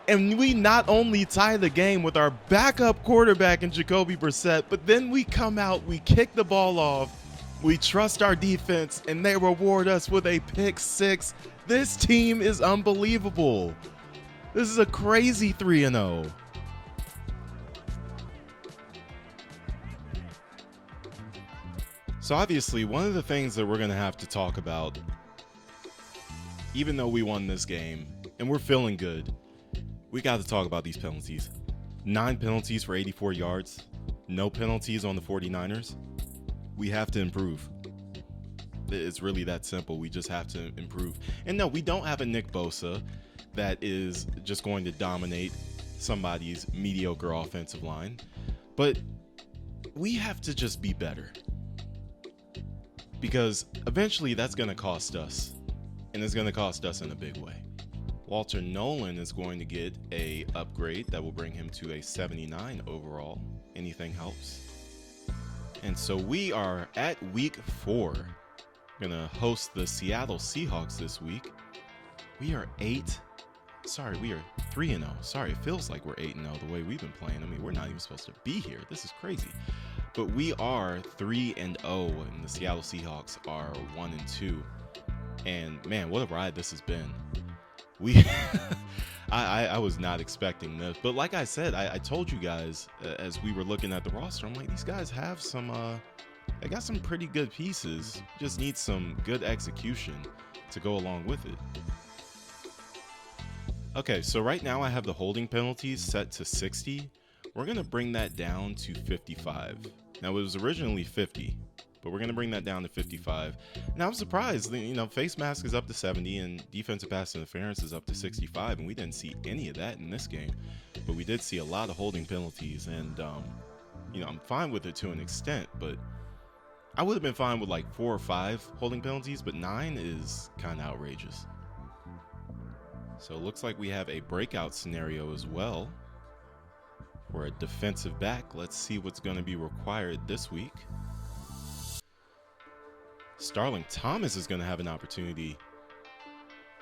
Speaker 1: And we not only tie the game with our backup quarterback in Jacoby Brissett, but then we come out, we kick the ball off, we trust our defense, and they reward us with a pick six. This team is unbelievable. This is a crazy 3-0. So obviously, one of the things that we're going to have to talk about, even though we won this game and we're feeling good, we got to talk about these penalties. 9 penalties for 84 yards. No penalties on the 49ers. We have to improve. It's really that simple. We just have to improve. And no, we don't have a Nick Bosa that is just going to dominate somebody's mediocre offensive line. But we have to just be better. Because eventually that's going to cost us. And it's going to cost us in a big way. Walter Nolan is going to get a upgrade that will bring him to a 79 overall. Anything helps. And so we are at week 4. We're going to host the Seattle Seahawks this week. We are 3-0. Sorry, it feels like we're 8-0 the way we've been playing. I mean, we're not even supposed to be here. This is crazy. But we are 3-0, and the Seattle Seahawks are 1-2. And man, what a ride this has been. I was not expecting this, but like I said, I told you guys as we were looking at the roster, I'm like, these guys have some, they got some pretty good pieces. Just need some good execution to go along with it. Okay, so right now I have the holding penalties set to 60. We're going to bring that down to 55. Now, it was originally 50, but we're going to bring that down to 55. Now, I'm surprised, face mask is up to 70 and defensive pass interference is up to 65, and we didn't see any of that in this game. But we did see a lot of holding penalties, and, I'm fine with it to an extent, but I would have been fine with like 4 or 5 holding penalties, but 9 is kind of outrageous. So it looks like we have a breakout scenario as well. For a defensive back, let's see what's going to be required this week. Starling Thomas is going to have an opportunity.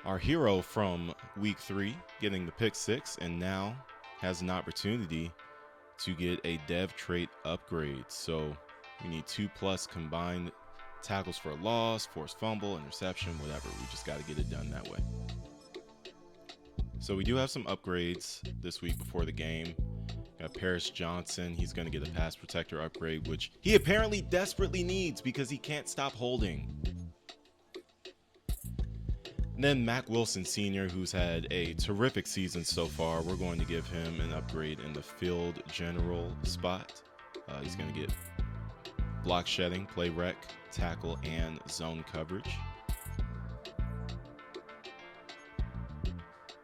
Speaker 1: Our hero from week 3 getting the pick 6 and now has an opportunity to get a dev trait upgrade. So we need 2+ combined tackles for a loss, forced fumble, interception, whatever. We just got to get it done that way. So we do have some upgrades this week before the game. Got Paris Johnson. He's going to get a pass protector upgrade, which he apparently desperately needs because he can't stop holding. And then Mac Wilson Sr., who's had a terrific season so far. We're going to give him an upgrade in the field general spot. He's going to get block shedding, play rec, tackle, and zone coverage.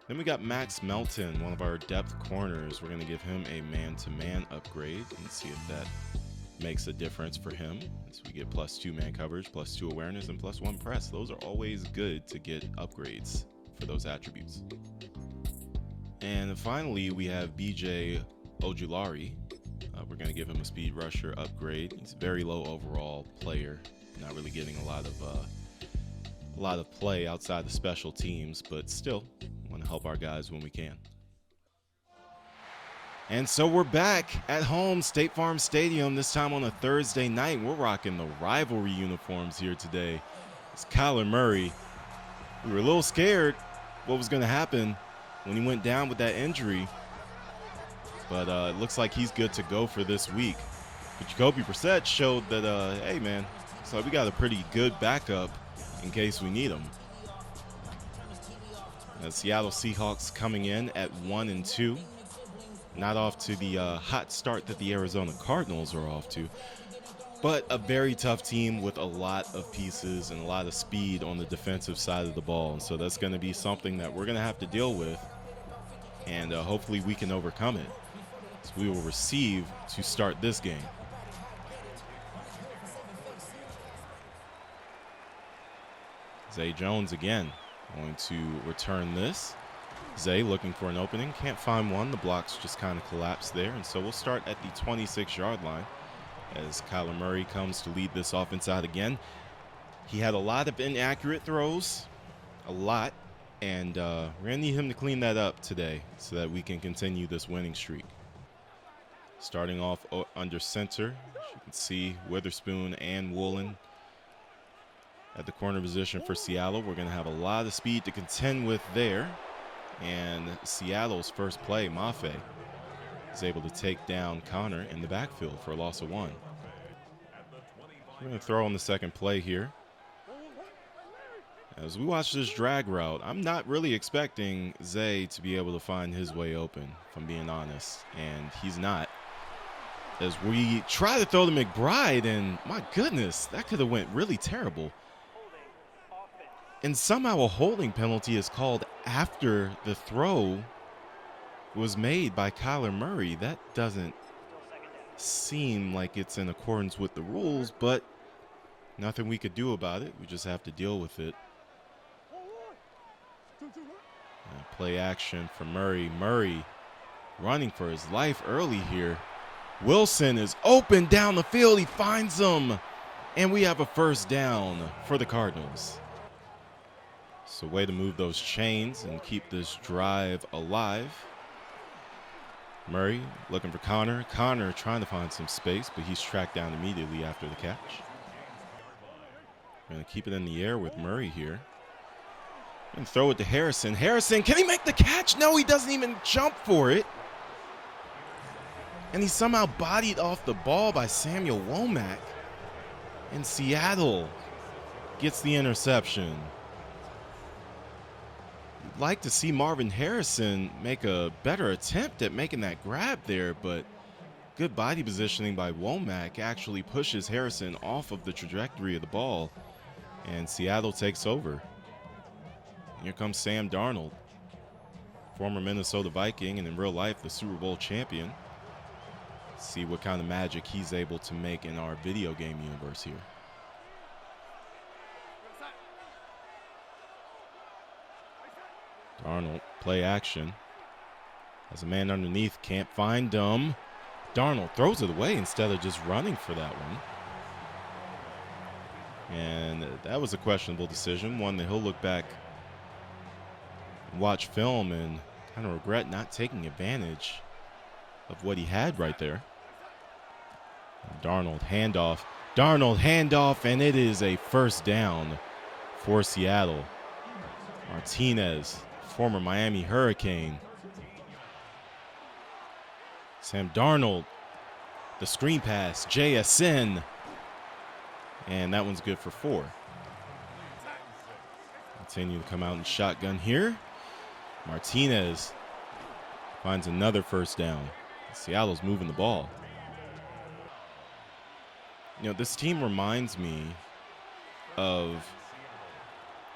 Speaker 1: Then we got Max Melton, one of our depth corners. We're going to give him a man-to-man upgrade and see if that makes a difference for him. So we get +2 man coverage, +2 awareness, and +1 press. Those are always good to get upgrades for those attributes. And finally, we have BJ Ojulari. We're going to give him a speed rusher upgrade. He's a very low overall player, not really getting a lot of play outside the special teams, but still want to help our guys when we can. And so we're back at home, State Farm Stadium, this time on a Thursday night. We're rocking the rivalry uniforms here today. It's Kyler Murray. We were a little scared what was going to happen when he went down with that injury, but it looks like he's good to go for this week. But Jacoby Brissett showed that, hey man, so we got a pretty good backup in case we need him. Seattle Seahawks coming in at 1-2. Not off to the hot start that the Arizona Cardinals are off to, but a very tough team with a lot of pieces and a lot of speed on the defensive side of the ball. And so that's going to be something that we're going to have to deal with, and hopefully we can overcome it. So we will receive to start this game. Zay Jones again going to return this. Zay looking for an opening, can't find one. The blocks just kind of collapsed there, and so we'll start at the 26-yard line as Kyler Murray comes to lead this offense out again. He had a lot of inaccurate throws, a lot, and we're going to need him to clean that up today so that we can continue this winning streak. Starting off under center, as you can see Witherspoon and Woolen at the corner position for Seattle. We're going to have a lot of speed to contend with there. And Seattle's first play, Mafe, is able to take down Connor in the backfield for a loss of 1. We're going to throw on the second play here. As we watch this drag route, I'm not really expecting Zay to be able to find his way open, if I'm being honest. And he's not. As we try to throw to McBride, and my goodness, that could have went really terrible. And somehow a holding penalty is called after the throw was made by Kyler Murray. That doesn't seem like it's in accordance with the rules, but nothing we could do about it. We just have to deal with it. And play action for Murray. Murray running for his life early here. Wilson is open down the field. He finds him. And we have a first down for the Cardinals. So way to move those chains and keep this drive alive. Murray looking for Connor. Connor trying to find some space, but he's tracked down immediately after the catch. Going to keep it in the air with Murray here. And throw it to Harrison. Harrison, can he make the catch? No, he doesn't even jump for it. And he's somehow bodied off the ball by Samuel Womack. And Seattle gets the interception. You'd like to see Marvin Harrison make a better attempt at making that grab there, but good body positioning by Womack actually pushes Harrison off of the trajectory of the ball, and Seattle takes over. Here comes Sam Darnold, former Minnesota Viking and in real life the Super Bowl champion. Let's see what kind of magic he's able to make in our video game universe here. Darnold, play action. Has a man underneath, can't find him. Darnold throws it away instead of just running for that one. And that was a questionable decision, one that he'll look back and watch film and kind of regret not taking advantage of what he had right there. And Darnold handoff, and it is a first down for Seattle. Martinez, former Miami Hurricane. Sam Darnold, the screen pass, JSN, and that one's good for 4. Continue to come out in shotgun here. Martinez finds another first down. Seattle's moving the ball. You know, this team reminds me of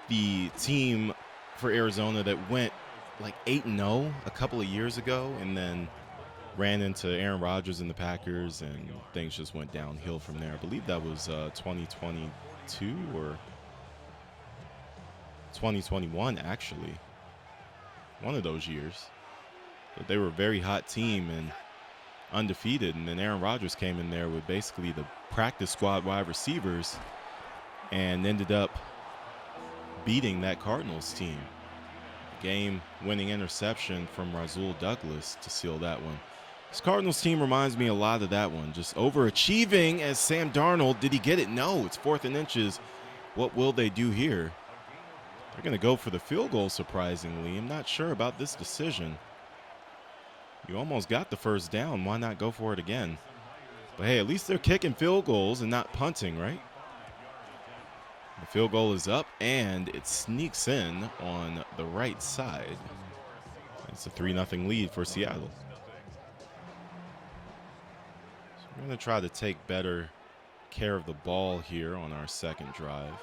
Speaker 1: the team for Arizona that went like 8-0 a couple of years ago and then ran into Aaron Rodgers and the Packers, and things just went downhill from there. I believe that was 2022 or 2021, actually. One of those years. But they were a very hot team and undefeated, and then Aaron Rodgers came in there with basically the practice squad wide receivers and ended up beating that Cardinals team. Game-winning interception from Rasul Douglas to seal that one. This Cardinals team reminds me a lot of that one. Just overachieving as Sam Darnold. Did he get it? No. It's 4th and inches. What will they do here? They're going to go for the field goal, surprisingly. I'm not sure about this decision. You almost got the first down. Why not go for it again? But, hey, at least they're kicking field goals and not punting, right? The field goal is up, and it sneaks in on the right side. It's a 3-0 lead for Seattle. So we're going to try to take better care of the ball here on our second drive.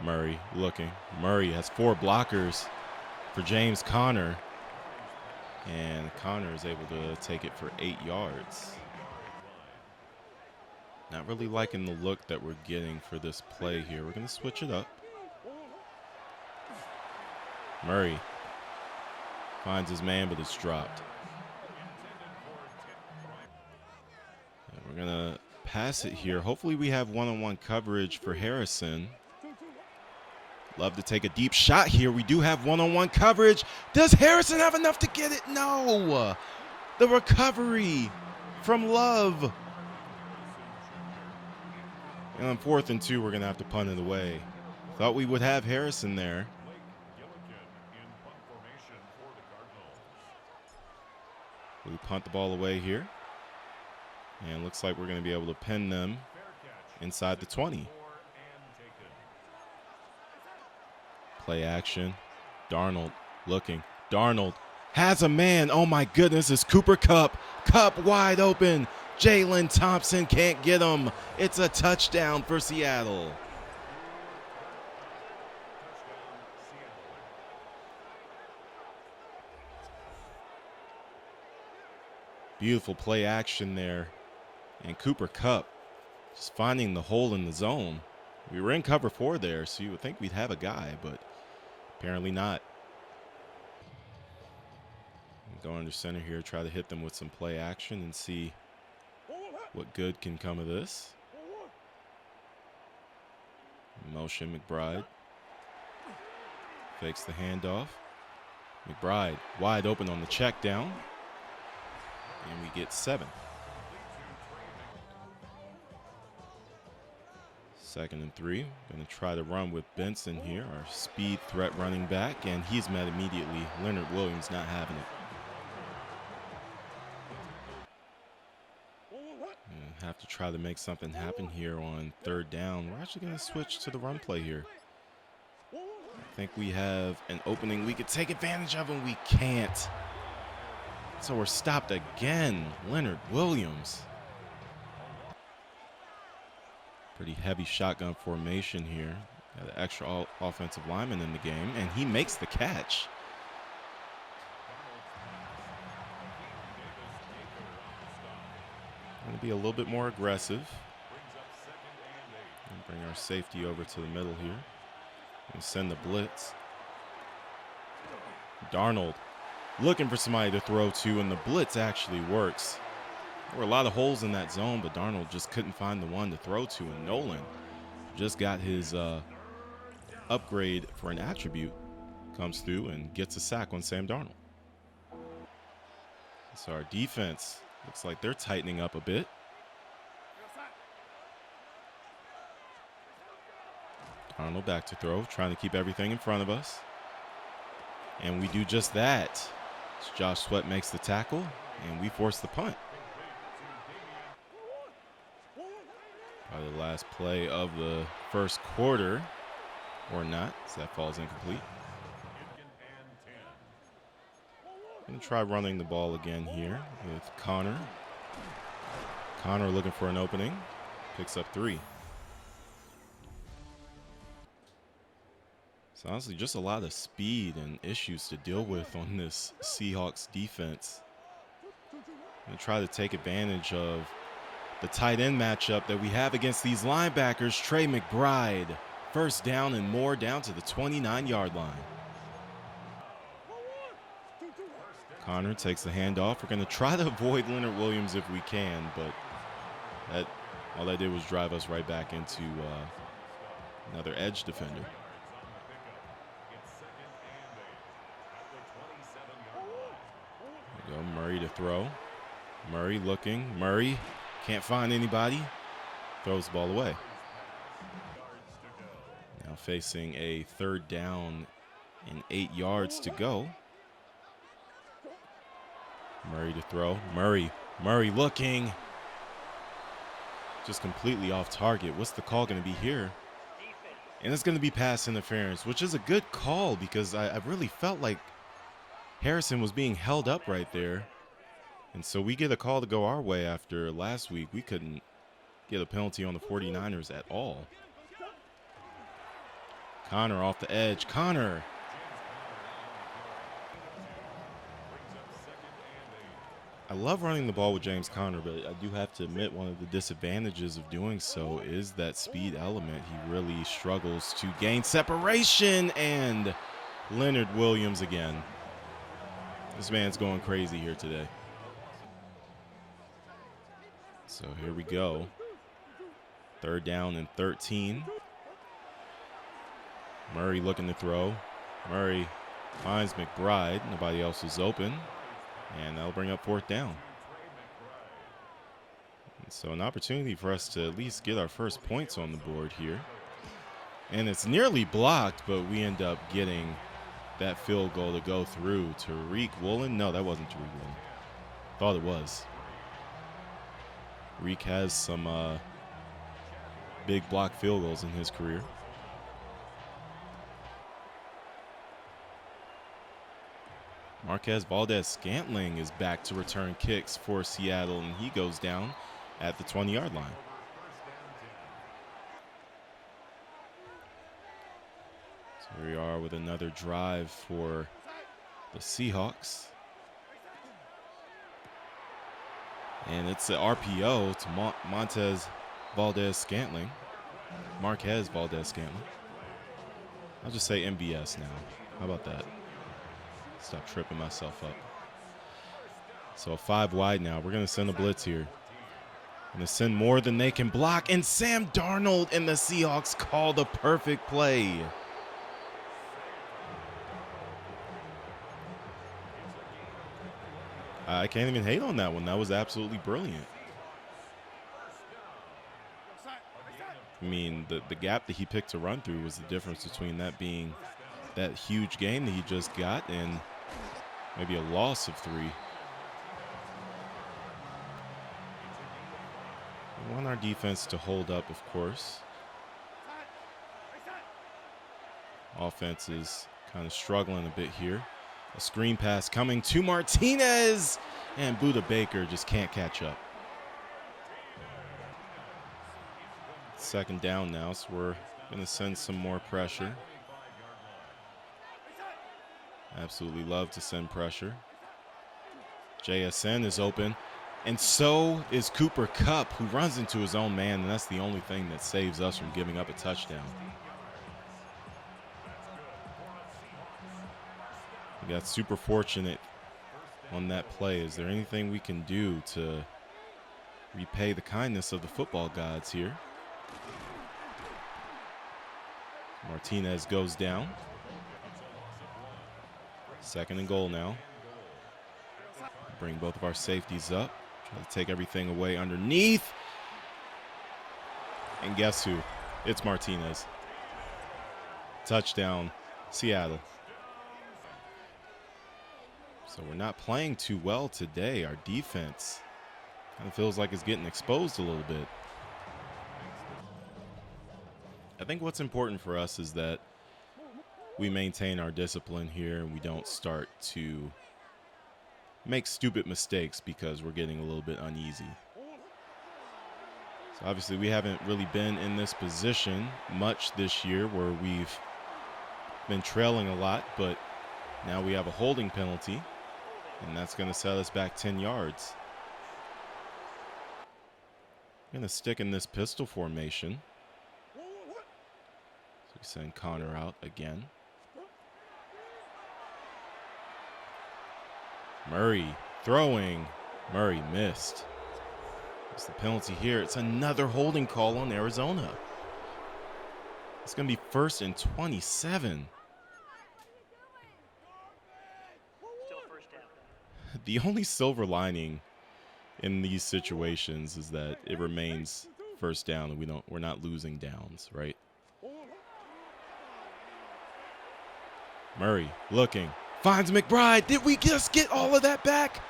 Speaker 1: Murray looking. Murray has 4 blockers for James Conner. And Conner is able to take it for 8 yards. Not really liking the look that we're getting for this play here. We're going to switch it up. Murray finds his man, but it's dropped. And we're going to pass it here. Hopefully we have one-on-one coverage for Harrison. Love to take a deep shot here. We do have one-on-one coverage. Does Harrison have enough to get it? No. The recovery from Love. And on 4th and 2, we're going to have to punt it away. Thought we would have Harrison there. We punt the ball away here. And looks like we're going to be able to pin them inside the 20. Play action. Darnold looking. Darnold has a man. Oh, my goodness. It's Cooper Kupp. Kupp wide open. Jalen Thompson can't get him. It's a touchdown for Seattle. Beautiful play action there. And Cooper Kupp just finding the hole in the zone. We were in cover 4 there, so you would think we'd have a guy, but apparently not. Go under center here, try to hit them with some play action and see what good can come of this. Motion McBride. Fakes the handoff. McBride wide open on the check down. And we get 7. 2nd and 3. Going to try to run with Benson here, our speed threat running back, and he's met immediately. Leonard Williams not having it. Have to try to make something happen here on 3rd down. We're actually going to switch to the run play here. I think we have an opening we could take advantage of, and we can't. So we're stopped again. Leonard Williams. Pretty heavy shotgun formation here. Got an extra offensive lineman in the game, and he makes the catch. Going to be a little bit more aggressive. And bring our safety over to the middle here. And send the blitz. Darnold looking for somebody to throw to, and the blitz actually works. There were a lot of holes in that zone, but Darnold just couldn't find the one to throw to, and Nolan just got his upgrade for an attribute. Comes through and gets a sack on Sam Darnold. So our defense looks like they're tightening up a bit. Darnold back to throw, trying to keep everything in front of us. And we do just that. Josh Sweat makes the tackle, and we force the punt. Probably the last play of the first quarter, or not, so that falls incomplete. Going to try running the ball again here with Conner. Conner looking for an opening. Picks up 3. So honestly, just a lot of speed and issues to deal with on this Seahawks defense. And try to take advantage of the tight end matchup that we have against these linebackers. Trey McBride, 1st down and more, down to the 29-yard line. Conner takes the handoff. We're going to try to avoid Leonard Williams if we can, but all that did was drive us right back into another edge defender. There we go, Murray to throw. Murray looking. Murray can't find anybody. Throws the ball away. Now facing a 3rd down and 8 yards to go. Murray to throw. Murray looking. Just completely off target. What's the call going to be here? And it's going to be pass interference, which is a good call because I really felt like Harrison was being held up right there. And so we get a call to go our way after last week. We couldn't get a penalty on the 49ers at all. Connor off the edge. Connor. I love running the ball with James Conner, but I do have to admit one of the disadvantages of doing so is that speed element. He really struggles to gain separation, and Leonard Williams again. This man's going crazy here today. So here we go. 3rd down and 13. Murray looking to throw. Murray finds McBride. Nobody else is open. And that'll bring up 4th down. And so an opportunity for us to at least get our first points on the board here. And it's nearly blocked, but we end up getting that field goal to go through. Tariq Woolen? No, that wasn't Tariq Woolen. Thought it was. Reek has some big block field goals in his career. Marquez Valdez-Scantling is back to return kicks for Seattle, and he goes down at the 20-yard line. So here we are with another drive for the Seahawks. And it's an RPO to Marquez Valdez-Scantling. I'll just say MVS now. How about that? Stop tripping myself up. So 5 wide now. We're going to send a blitz here. Going to send more than they can block. And Sam Darnold and the Seahawks call the perfect play. I can't even hate on that one. That was absolutely brilliant. I mean, the gap that he picked to run through was the difference between that being that huge gain that he just got and maybe a loss of 3. We want our defense to hold up, of course. Offense is kind of struggling a bit here. A screen pass coming to Martinez, and Budda Baker just can't catch up. 2nd down now, so we're going to send some more pressure. Absolutely love to send pressure. JSN is open, and so is Cooper Kupp, who runs into his own man, and that's the only thing that saves us from giving up a touchdown. We got super fortunate on that play. Is there anything we can do to repay the kindness of the football gods here? Martinez goes down. 2nd and goal now. Bring both of our safeties up. Try to take everything away underneath. And guess who? It's Martinez. Touchdown, Seattle. So we're not playing too well today. Our defense kind of feels like it's getting exposed a little bit. I think what's important for us is that we maintain our discipline here and we don't start to make stupid mistakes because we're getting a little bit uneasy. So obviously we haven't really been in this position much this year where we've been trailing a lot, but now we have a holding penalty, and that's going to set us back 10 yards. I'm going to stick in this pistol formation. So we send Connor out again. Murray throwing. Murray missed. It's the penalty here. It's another holding call on Arizona. It's going to be 1st and 27.
Speaker 2: Still first down.
Speaker 1: The only silver lining in these situations is that it remains 1st down and we're not losing downs, right? Murray looking, finds McBride. Did we just get all of that back?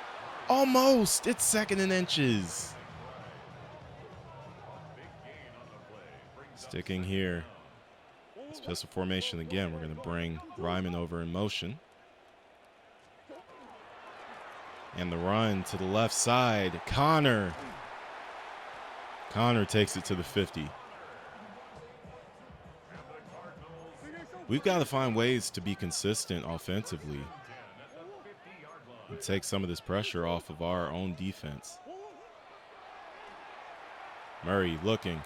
Speaker 1: Almost. It's 2nd and inches. Sticking here. It's pistol formation again. We're going to bring Ryman over in motion. And the run to the left side. Connor takes it to the 50. We've got to find ways to be consistent offensively and take some of this pressure off of our own defense. Murray looking.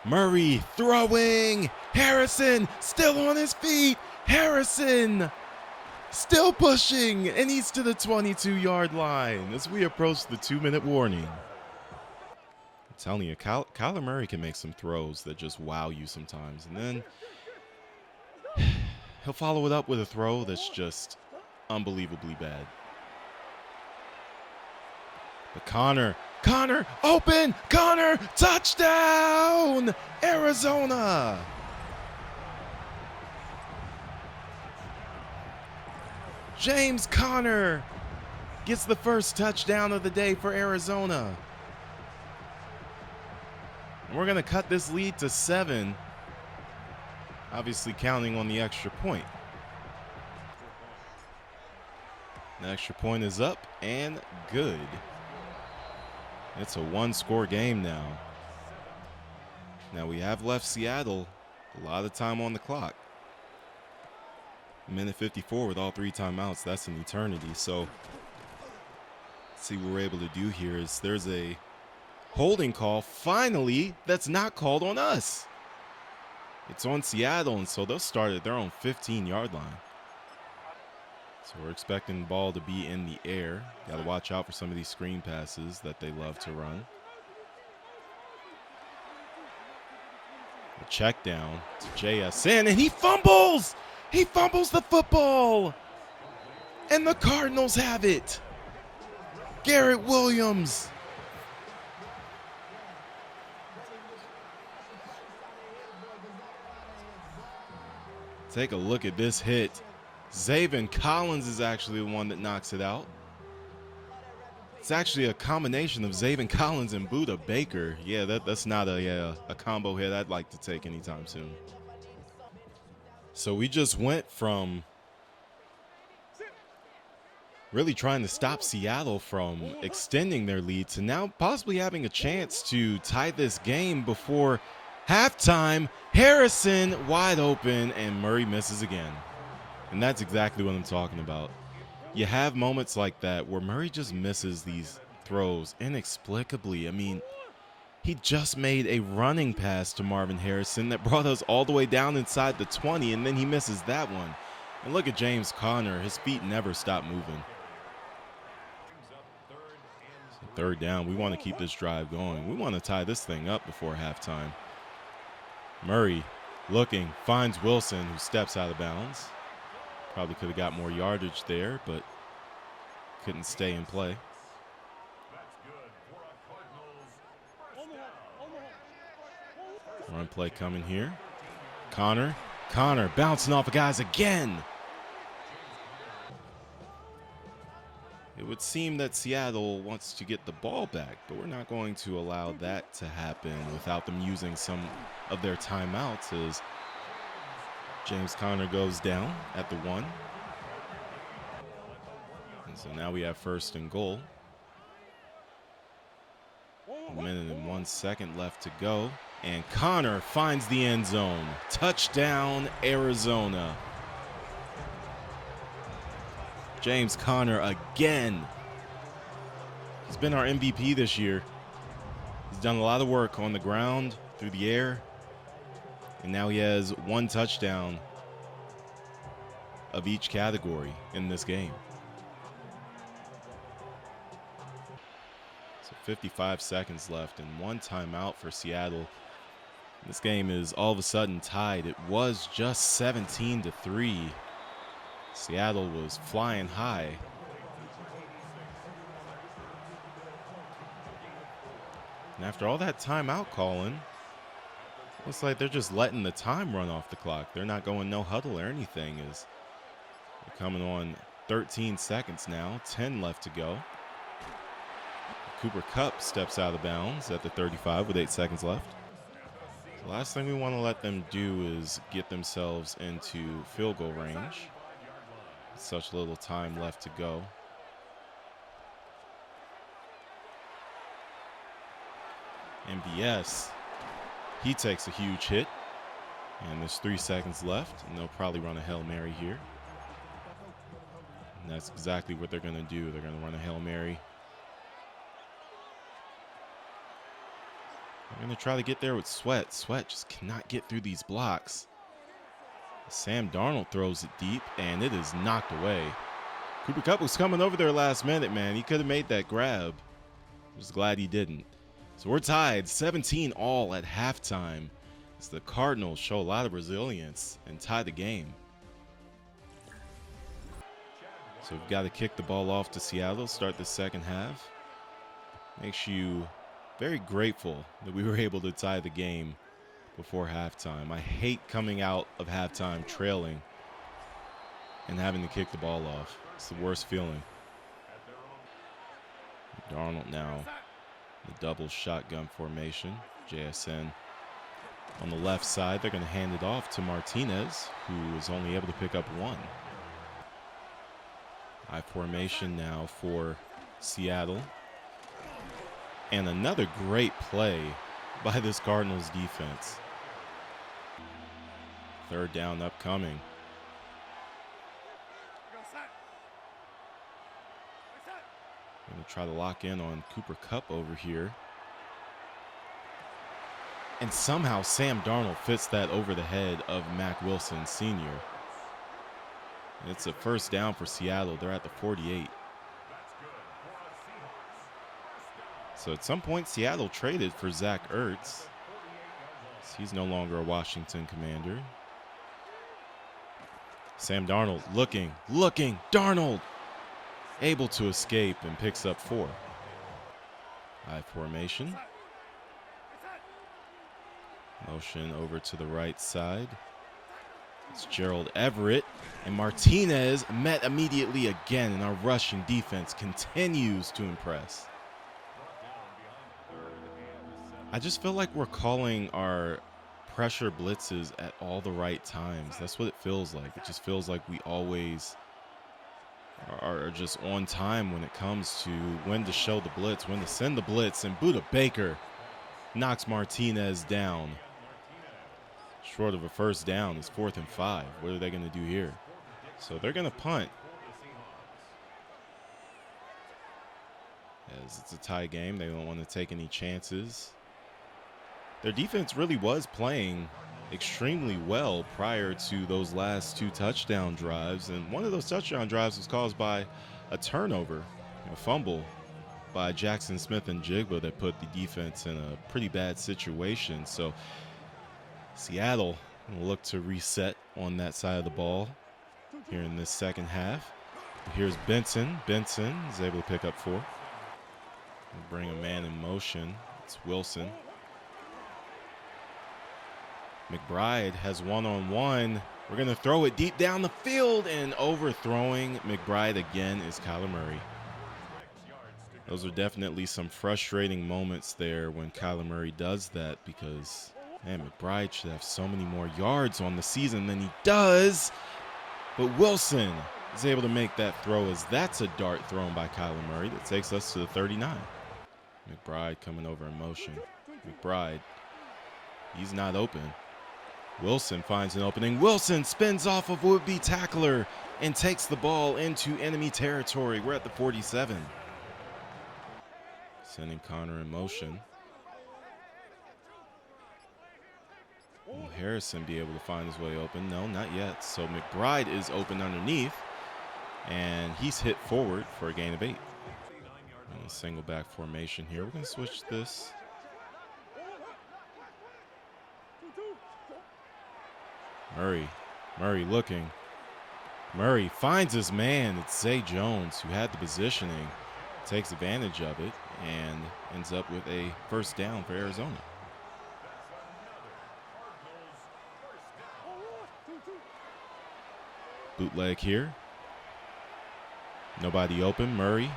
Speaker 1: Murray throwing. Harrison still on his feet. Harrison still pushing, and he's to the 22-yard line as we approach the 2-minute warning. I'm telling you, Kyler Murray can make some throws that just wow you sometimes, and then he'll follow it up with a throw that's just unbelievably bad. But Connor, open, Connor, touchdown, Arizona. James Conner gets the first touchdown of the day for Arizona. We're going to cut this lead to 7, obviously counting on the extra point. The extra point is up and good. It's a 1-score game now. Now we have left Seattle a lot of time on the clock. Minute 54 with all 3 timeouts. That's an eternity. So let's see what we're able to do here. Is there's a holding call finally that's not called on us. It's on Seattle, and so they'll start at their own 15-yard line. So we're expecting the ball to be in the air. Got to watch out for some of these screen passes that they love to run. A check down to JSN, and he fumbles! He fumbles the football! And the Cardinals have it! Garrett Williams! Take a look at this hit. Zaven Collins is actually the one that knocks it out. It's actually a combination of Zaven Collins and Budda Baker. Yeah, that's not a combo hit I'd like to take anytime soon. So we just went from really trying to stop Seattle from extending their lead to now possibly having a chance to tie this game before halftime. Harrison wide open, and Murray misses again. And that's exactly what I'm talking about. You have moments like that where Murray just misses these throws inexplicably. I mean, he just made a running pass to Marvin Harrison that brought us all the way down inside the 20, and then he misses that one. And look at James Conner. His feet never stop moving. So 3rd down. We want to keep this drive going. We want to tie this thing up before halftime. Murray looking, finds Wilson, who steps out of bounds. Probably could have got more yardage there, but couldn't stay in play. Run play coming here. Connor bouncing off of guys again. It would seem that Seattle wants to get the ball back, but we're not going to allow that to happen without them using some of their timeouts, as James Conner goes down at the 1. And so now we have 1st and goal. 1 minute and 1 second left to go. And Conner finds the end zone. Touchdown, Arizona. James Conner again. He's been our MVP this year. He's done a lot of work on the ground, through the air. And now he has 1 touchdown of each category in this game. So 55 seconds left and 1 timeout for Seattle. This game is all of a sudden tied. It was just 17-3. Seattle was flying high. And after all that timeout calling, looks like they're just letting the time run off the clock. They're not going no huddle or anything. As we're coming on 13 seconds now, 10 left to go. Cooper Kupp steps out of bounds at the 35 with 8 seconds left. The last thing we want to let them do is get themselves into field goal range. Such little time left to go. MVS, he takes a huge hit. And there's 3 seconds left, and they'll probably run a Hail Mary here. And that's exactly what they're going to do. They're going to run a Hail Mary. They're going to try to get there with Sweat. Sweat just cannot get through these blocks. Sam Darnold throws it deep, and it is knocked away. Cooper Kupp was coming over there last minute, man. He could have made that grab. Just glad he didn't. So we're tied 17 all at halftime. As the Cardinals show a lot of resilience and tie the game. So we've got to kick the ball off to Seattle, start the second half. Makes you very grateful that we were able to tie the game before halftime. I hate coming out of halftime trailing and having to kick the ball off. It's the worst feeling. Darnold now, the double shotgun formation, JSN. On the left side, they're going to hand it off to Martinez, who is only able to pick up 1. I formation now for Seattle. And another great play by this Cardinals defense. 3rd down upcoming. Going to try to lock in on Cooper Kupp over here. And somehow Sam Darnold fits that over the head of Mack Wilson Sr. It's a 1st down for Seattle. They're at the 48. So at some point, Seattle traded for Zach Ertz. He's no longer a Washington Commander. Sam Darnold looking, Darnold able to escape and picks up 4. I formation. Motion over to the right side. It's Gerald Everett, and Martinez met immediately again, and our rushing defense continues to impress. I just feel like we're calling our pressure blitzes at all the right times. That's what it feels like. It just feels like we always are just on time when it comes to when to show the blitz, when to send the blitz, and Budda Baker knocks Martinez down. Short of a 1st down. It's 4th and 5. What are they going to do here? So they're going to punt. As it's a tie game, they don't want to take any chances. Their defense really was playing extremely well prior to those last 2 touchdown drives. And one of those touchdown drives was caused by a turnover, a fumble by Jackson Smith and Jigba that put the defense in a pretty bad situation. So Seattle will look to reset on that side of the ball here in this second half. Here's Benson. Benson is able to pick up 4. We'll bring a man in motion. It's Wilson. McBride has one-on-one. We're going to throw it deep down the field, and overthrowing McBride again is Kyler Murray. Those are definitely some frustrating moments there when Kyler Murray does that, because man, McBride should have so many more yards on the season than he does. But Wilson is able to make that throw, as that's a dart thrown by Kyler Murray that takes us to the 39. McBride coming over in motion. McBride, he's not open. Wilson finds an opening. Wilson spins off of would-be tackler and takes the ball into enemy territory. We're at the 47. Sending Connor in motion. Will Harrison be able to find his way open? No, not yet. So McBride is open underneath, and he's hit forward for a gain of 8. And a single back formation here. We're going to switch this. Murray looking. Murray finds his man. It's Zay Jones, who had the positioning, takes advantage of it, and ends up with a 1st down for Arizona. Bootleg here. Nobody open. Murray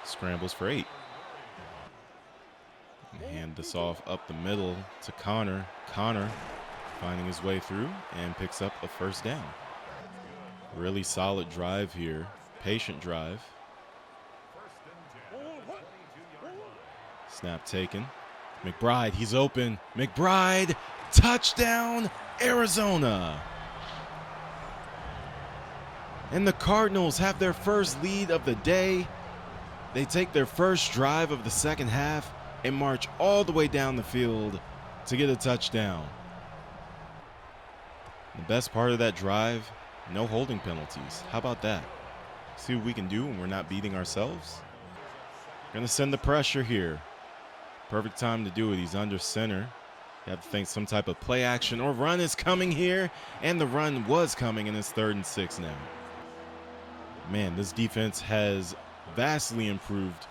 Speaker 1: scrambles for 8. And hand this off up the middle to Connor. Connor finding his way through and picks up a first down. Really solid drive here. Patient drive. Snap taken. McBride, he's open. McBride, touchdown, Arizona. And the Cardinals have their first lead of the day. They take their first drive of the second half and march all the way down the field to get a touchdown. The best part of that drive, no holding penalties. How about that? See what we can do when we're not beating ourselves. Gonna send the pressure here. Perfect time to do it. He's under center. You have to think some type of play action or run is coming here, and the run was coming, and it's 3rd and 6 now. Man, this defense has vastly improved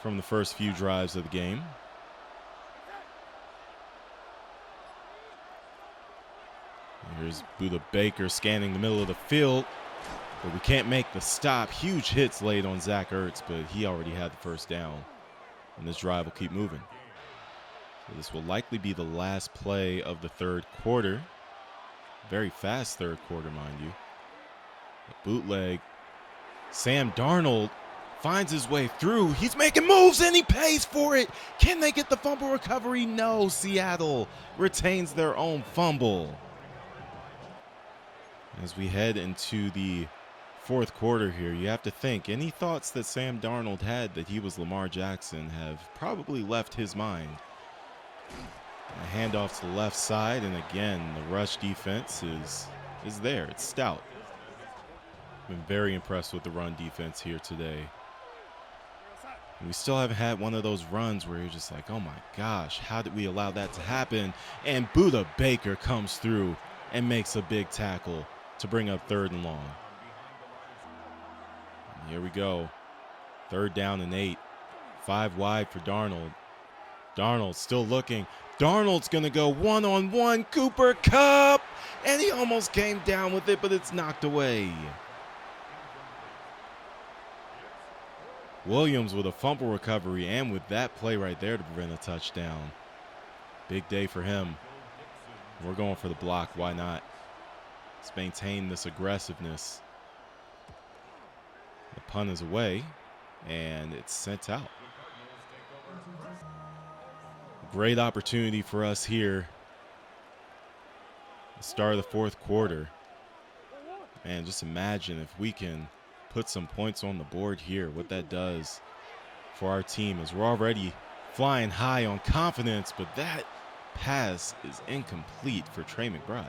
Speaker 1: from the first few drives of the game. Here's Buda Baker scanning the middle of the field, but we can't make the stop. Huge hits laid on Zach Ertz, but he already had the first down, and this drive will keep moving. So this will likely be the last play of the third quarter. Very fast third quarter, mind you. A bootleg. Sam Darnold finds his way through. He's making moves, and he pays for it. Can they get the fumble recovery? No. Seattle retains their own fumble. As we head into the fourth quarter here, you have to think any thoughts that Sam Darnold had that he was Lamar Jackson have probably left his mind. A handoff to the left side, and again, the rush defense is there. It's stout. Been very impressed with the run defense here today. And we still haven't had one of those runs where you're just like, oh my gosh, how did we allow that to happen? And Buda Baker comes through and makes a big tackle to bring up 3rd and long. And here we go. 3rd down and 8. 5 wide for Darnold. Darnold still looking. Darnold's going to go one-on-one. Cooper Kupp. And he almost came down with it, but it's knocked away. Williams with a fumble recovery, and with that play right there to prevent a touchdown. Big day for him. We're going for the block. Why not? Let's maintain this aggressiveness. The punt is away, and it's sent out. Great opportunity for us here. The start of the fourth quarter. Man, just imagine if we can put some points on the board here, what that does for our team, as we're already flying high on confidence, but that pass is incomplete for Trey McBride.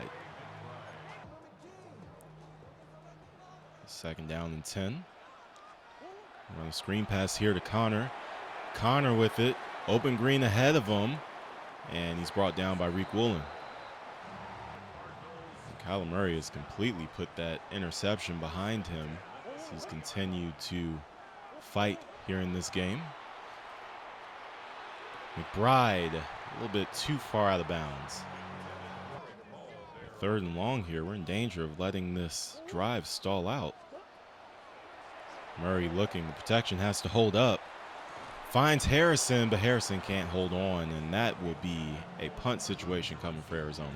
Speaker 1: 2nd down and 10. Run a screen pass here to Connor. Connor with it. Open green ahead of him. And he's brought down by Reek Woolen. Kyler Murray has completely put that interception behind him. He's continued to fight here in this game. McBride a little bit too far out of bounds. 3rd and long here. We're in danger of letting this drive stall out. Murray looking. The protection has to hold up. Finds Harrison, but Harrison can't hold on, and that will be a punt situation coming for Arizona.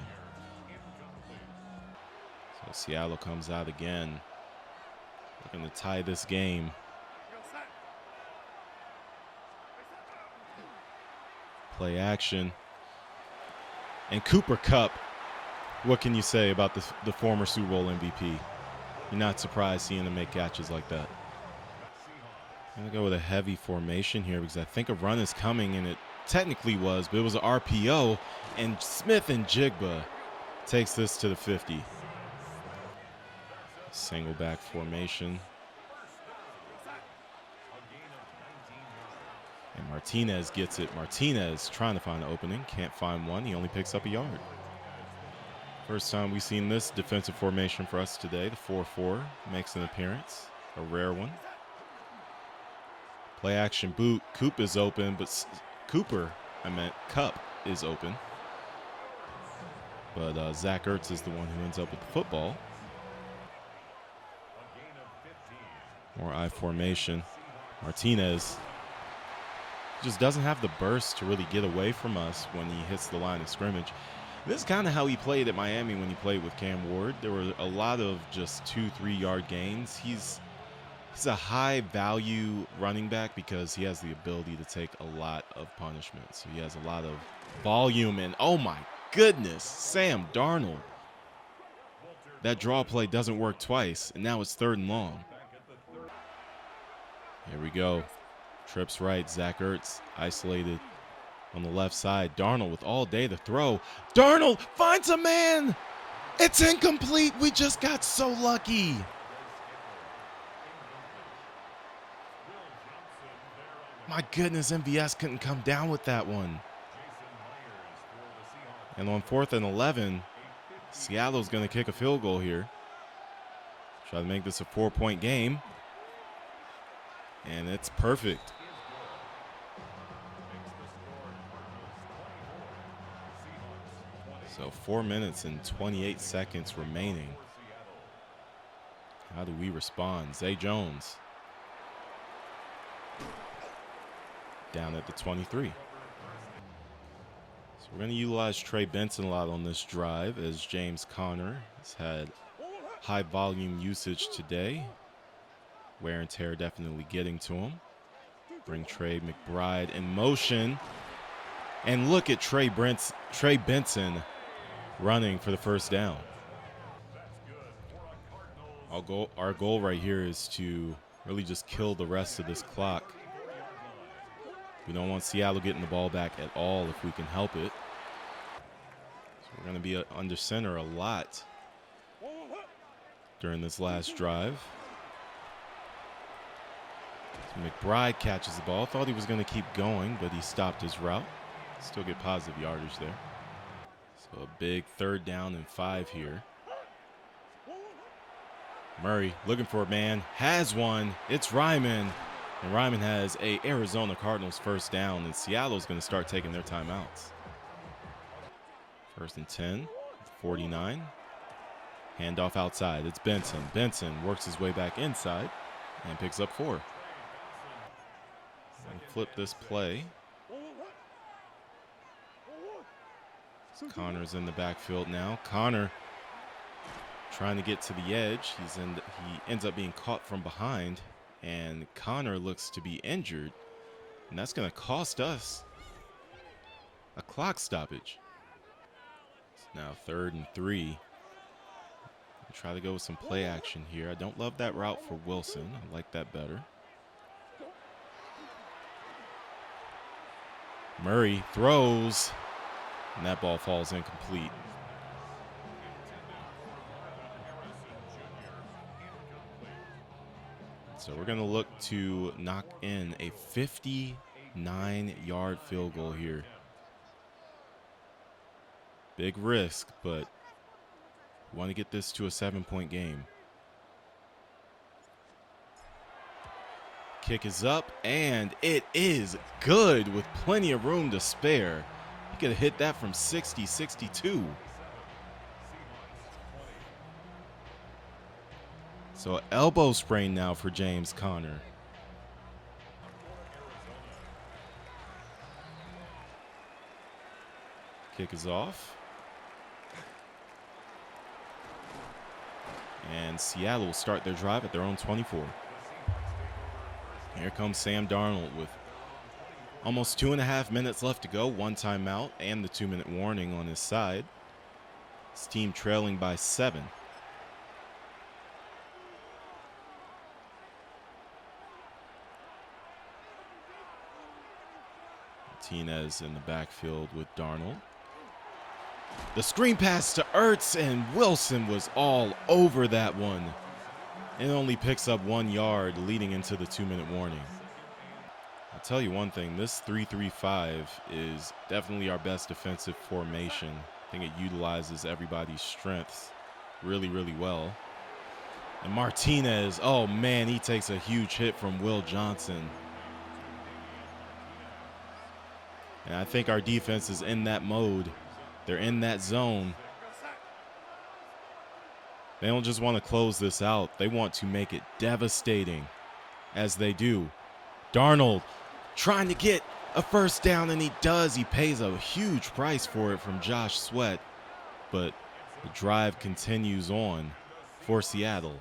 Speaker 1: So Seattle comes out again, looking to tie this game. Play action. And Cooper Kupp, what can you say about the former Super Bowl MVP? You're not surprised seeing him make catches like that. I'm going to go with a heavy formation here because I think a run is coming, and it technically was, but it was an RPO, and Smith and Jigba takes this to the 50. Single back formation. And Martinez gets it. Martinez trying to find an opening. Can't find one. He only picks up a yard. First time we've seen this defensive formation for us today. The 4-4 makes an appearance. A rare one. Play action boot. Kupp is open, but Kupp is open. But Zach Ertz is the one who ends up with the football. More I formation. Martinez Just doesn't have the burst to really get away from us when he hits the line of scrimmage. This is kind of how he played at Miami when he played with Cam Ward. There were a lot of just 2-3 yard gains. He's a high value running back because he has the ability to take a lot of punishment. So he has a lot of volume. And oh my goodness, Sam Darnold. That draw play doesn't work twice, and now it's 3rd and long. Here we go. Trips right. Zach Ertz isolated on the left side. Darnold with all day to throw. Darnold finds a man. It's incomplete. We just got so lucky. My goodness, MVS couldn't come down with that one. And on 4th and 11, Seattle's going to kick a field goal here. Try to make this a 4-point game. And it's perfect. So 4 minutes and 28 seconds remaining. How do we respond? Zay Jones. Down at the 23. So we're going to utilize Trey Benson a lot on this drive, as James Conner has had high volume usage today. Wear and tear definitely getting to him. Bring Trey McBride in motion. And look at Trey Benson running for the first down. Our goal right here is to really just kill the rest of this clock. We don't want Seattle getting the ball back at all if we can help it. So we're going to be under center a lot during this last drive. So McBride catches the ball. Thought he was going to keep going, but he stopped his route. Still get positive yardage there. So a big 3rd down and 5 here. Murray looking for a man. Has one. It's Ryman. And Ryman has a Arizona Cardinals first down, and Seattle's going to start taking their timeouts. 1st and 10, 49. Handoff outside. It's Benson. Benson works his way back inside and picks up 4. And flip this play. Connor's in the backfield now. Connor trying to get to the edge. He ends up being caught from behind. And Connor looks to be injured, and that's going to cost us a clock stoppage. It's now 3rd and 3. We'll try to go with some play action here. I don't love that route for Wilson. I like that better. Murray throws, and that ball falls incomplete. So we're going to look to knock in a 59-yard field goal here. Big risk, but we want to get this to a 7-point game. Kick is up, and it is good with plenty of room to spare. He could have hit that from 60, 62. So elbow sprain now for James Conner. Kick is off. And Seattle will start their drive at their own 24. Here comes Sam Darnold with almost 2.5 minutes left to go. 1 timeout and the 2-minute warning on his side. His team trailing by 7. Martinez in the backfield with Darnold. The screen pass to Ertz, and Wilson was all over that one. It only picks up 1 yard leading into the 2-minute warning. I'll tell you one thing, this 3-3-5 is definitely our best defensive formation. I think it utilizes everybody's strengths really, really well. And Martinez, oh man, he takes a huge hit from Will Johnson. And I think our defense is in that mode. They're in that zone. They don't just want to close this out. They want to make it devastating, as they do. Darnold trying to get a first down, and he does. He pays a huge price for it from Josh Sweat, but the drive continues on for Seattle.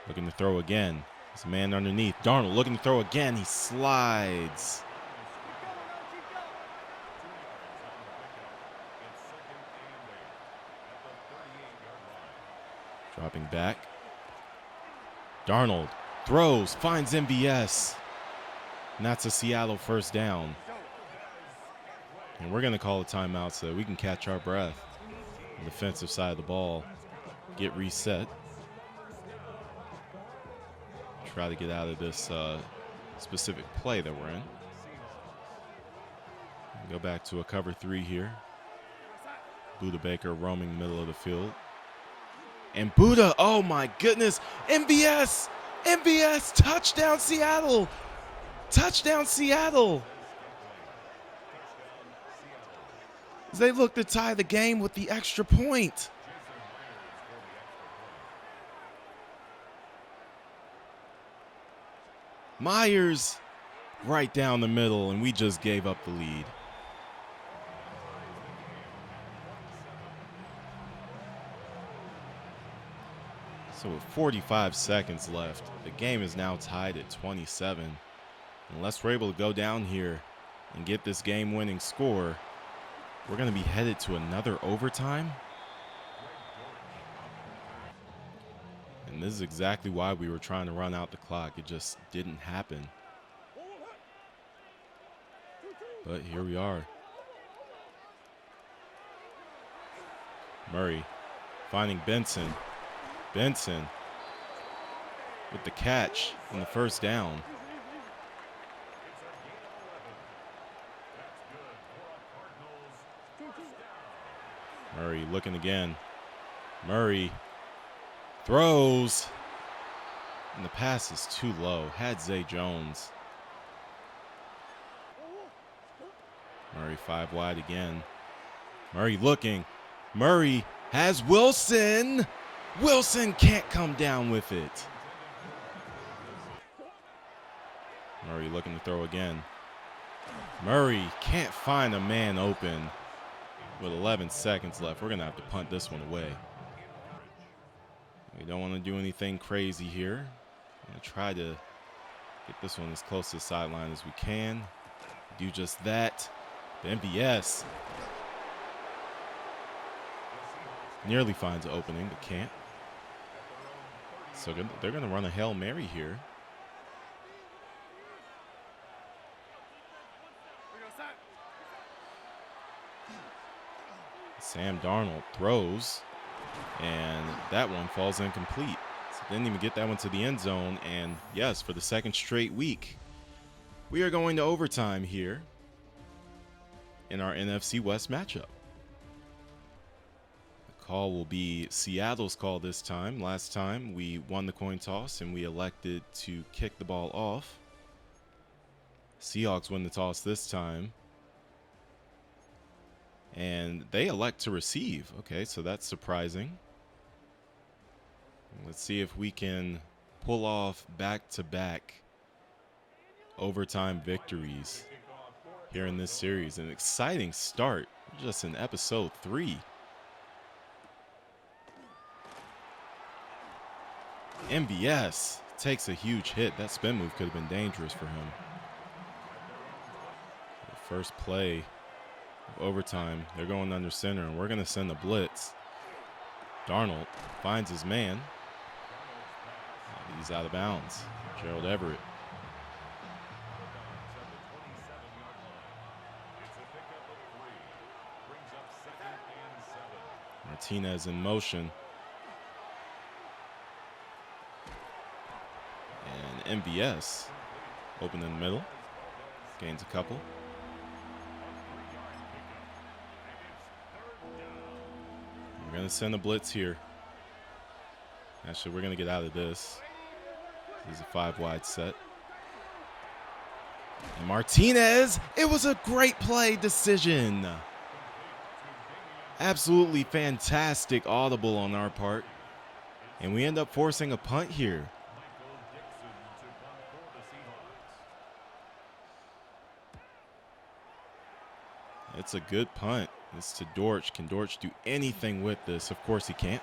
Speaker 1: Looking to throw again. There's a man underneath. Darnold looking to throw again. He slides. Dropping back. Darnold throws, finds MVS. And that's a Seattle first down. And we're going to call a timeout so that we can catch our breath on the defensive side of the ball, get reset. Try to get out of this specific play that we're in. Go back to a cover 3 here. Buda Baker roaming the middle of the field. And Buda, oh my goodness, MVS, touchdown Seattle, touchdown Seattle. As they look to tie the game with the extra point. Myers right down the middle, and we just gave up the lead. So with 45 seconds left, the game is now tied at 27. Unless we're able to go down here and get this game-winning score, we're going to be headed to another overtime. And this is exactly why we were trying to run out the clock. It just didn't happen. But here we are. Murray finding Benson. Benson with the catch and the first down. Murray looking again. Murray throws. And the pass is too low. Had Zay Jones. Murray 5 wide again. Murray looking. Murray has Wilson. Wilson can't come down with it. Murray looking to throw again. Murray can't find a man open with 11 seconds left. We're going to have to punt this one away. We don't want to do anything crazy here. I'm going to try to get this one as close to the sideline as we can. Do just that. The MVS nearly finds an opening, but can't. So they're going to run a Hail Mary here. Sam Darnold throws, and that one falls incomplete. So didn't even get that one to the end zone. And yes, for the second straight week, we are going to overtime here in our NFC West matchup. Call will be Seattle's call this time. Last time we won the coin toss and we elected to kick the ball off. Seahawks win the toss this time, and they elect to receive. Okay, so that's surprising. Let's see if we can pull off back-to-back overtime victories here in this series. An exciting start just in episode 3. MVS takes a huge hit. That spin move could have been dangerous for him. The first play of overtime, they're going under center, and we're going to send a blitz. Darnold finds his man. He's out of bounds. Gerald Everett. Martinez in motion. And MVS open in the middle. Gains a couple. We're going to send a blitz here. Actually, we're going to get out of this. This is a 5 wide set. And Martinez, it was a great play decision. Absolutely fantastic audible on our part. And we end up forcing a punt here. It's a good punt. It's to Dortch. Can Dortch do anything with this? Of course he can't.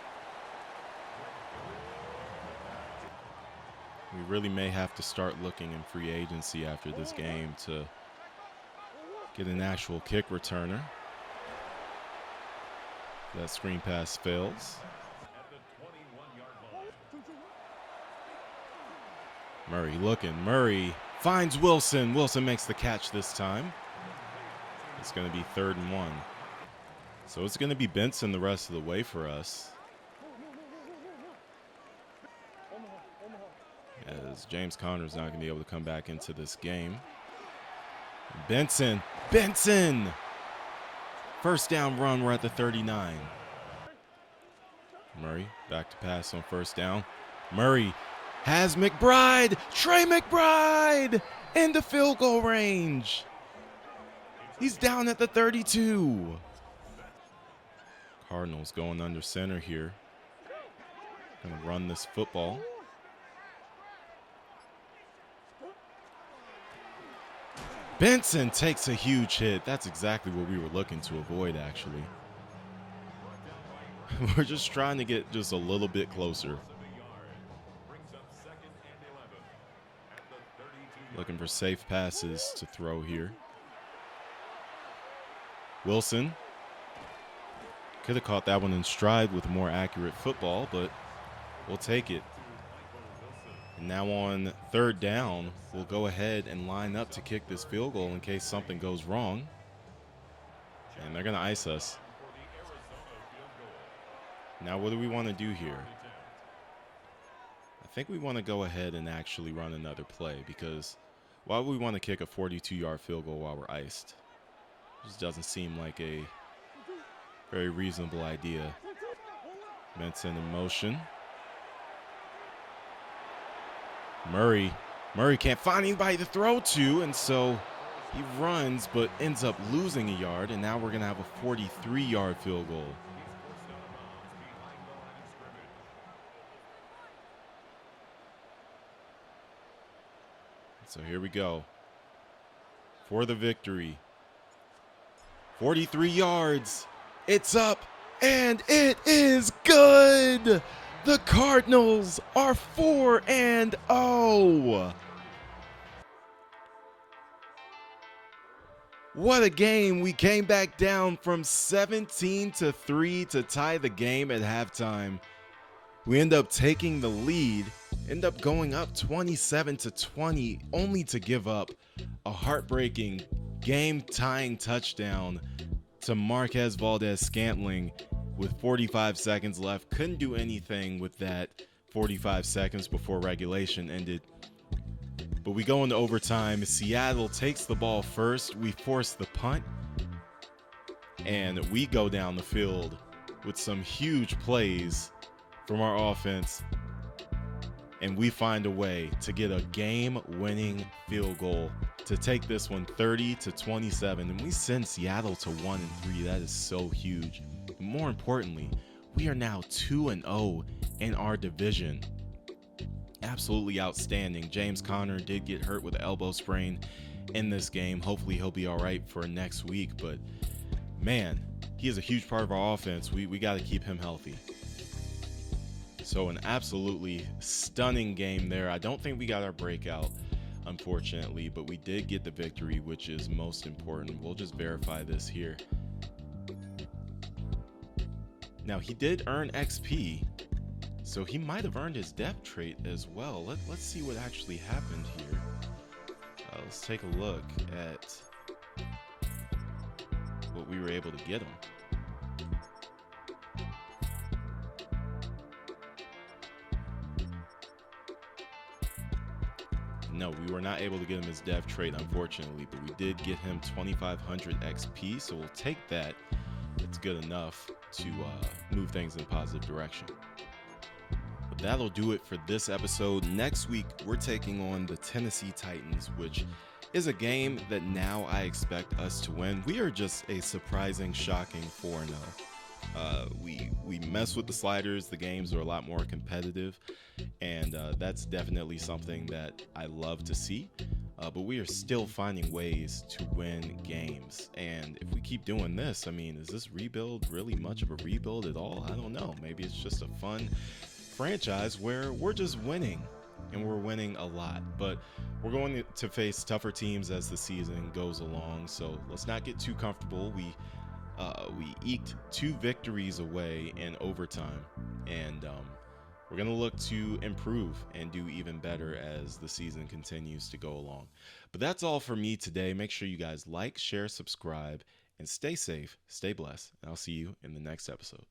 Speaker 1: We really may have to start looking in free agency after this game to get an actual kick returner. That screen pass fails. Murray looking. Murray finds Wilson. Wilson makes the catch this time. It's going to be 3rd and 1. So it's going to be Benson the rest of the way for us. As James Conner's not going to be able to come back into this game. Benson. First down run, we're at the 39. Murray back to pass on first down. Murray has McBride. Trey McBride into field goal range. He's down at the 32. Cardinals going under center here. Going to run this football. Benson takes a huge hit. That's exactly what we were looking to avoid, actually. We're just trying to get just a little bit closer. Looking for safe passes to throw here. Wilson could have caught that one in stride with more accurate football, but we'll take it. And now on 3rd down, we'll go ahead and line up to kick this field goal in case something goes wrong. And they're going to ice us. Now what do we want to do here? I think we want to go ahead and actually run another play, because why would we want to kick a 42-yard field goal while we're iced? It just doesn't seem like a very reasonable idea. Benson in motion. Murray can't find anybody to throw to, and so he runs but ends up losing a yard, and now we're going to have a 43-yard field goal. So here we go for the victory. 43 yards. It's up, and it is good. The Cardinals are 4-0. What a game. We came back down from 17-3 to tie the game at halftime. We end up taking the lead, end up going up 27-20, only to give up a heartbreaking game-tying touchdown to Marquez Valdez-Scantling with 45 seconds left. Couldn't do anything with that 45 seconds before regulation ended. But we go into overtime. Seattle takes the ball first. We force the punt, and we go down the field with some huge plays from our offense, and we find a way to get a game-winning field goal to take this one 30-27, and we send Seattle to 1-3. That is so huge. More importantly, we are now 2-0 in our division. Absolutely outstanding. James Conner did get hurt with an elbow sprain in this game. Hopefully he'll be all right for next week, but man, he is a huge part of our offense. We got to keep him healthy. So an absolutely stunning game there. I don't think we got our breakout, unfortunately, but we did get the victory, which is most important. We'll just verify this here. Now, he did earn XP, so he might have earned his depth trait as well. Let's see what actually happened here. Let's take a look at what we were able to get him. No, we were not able to get him his dev trait, unfortunately, but we did get him 2,500 XP, so we'll take that. It's good enough to move things in a positive direction. But that'll do it for this episode. Next week, we're taking on the Tennessee Titans, which is a game that now I expect us to win. We are just a surprising, shocking 4-0. We mess with the sliders. The games are a lot more competitive, and that's definitely something that I love to see. but we are still finding ways to win games. And if we keep doing this, I mean, is this rebuild really much of a rebuild at all? I don't know. Maybe it's just a fun franchise where we're just winning, and we're winning a lot. But we're going to face tougher teams as the season goes along, so let's not get too comfortable. We eked 2 victories away in overtime, and we're going to look to improve and do even better as the season continues to go along. But that's all for me today. Make sure you guys like, share, subscribe, and stay safe, stay blessed, and I'll see you in the next episode.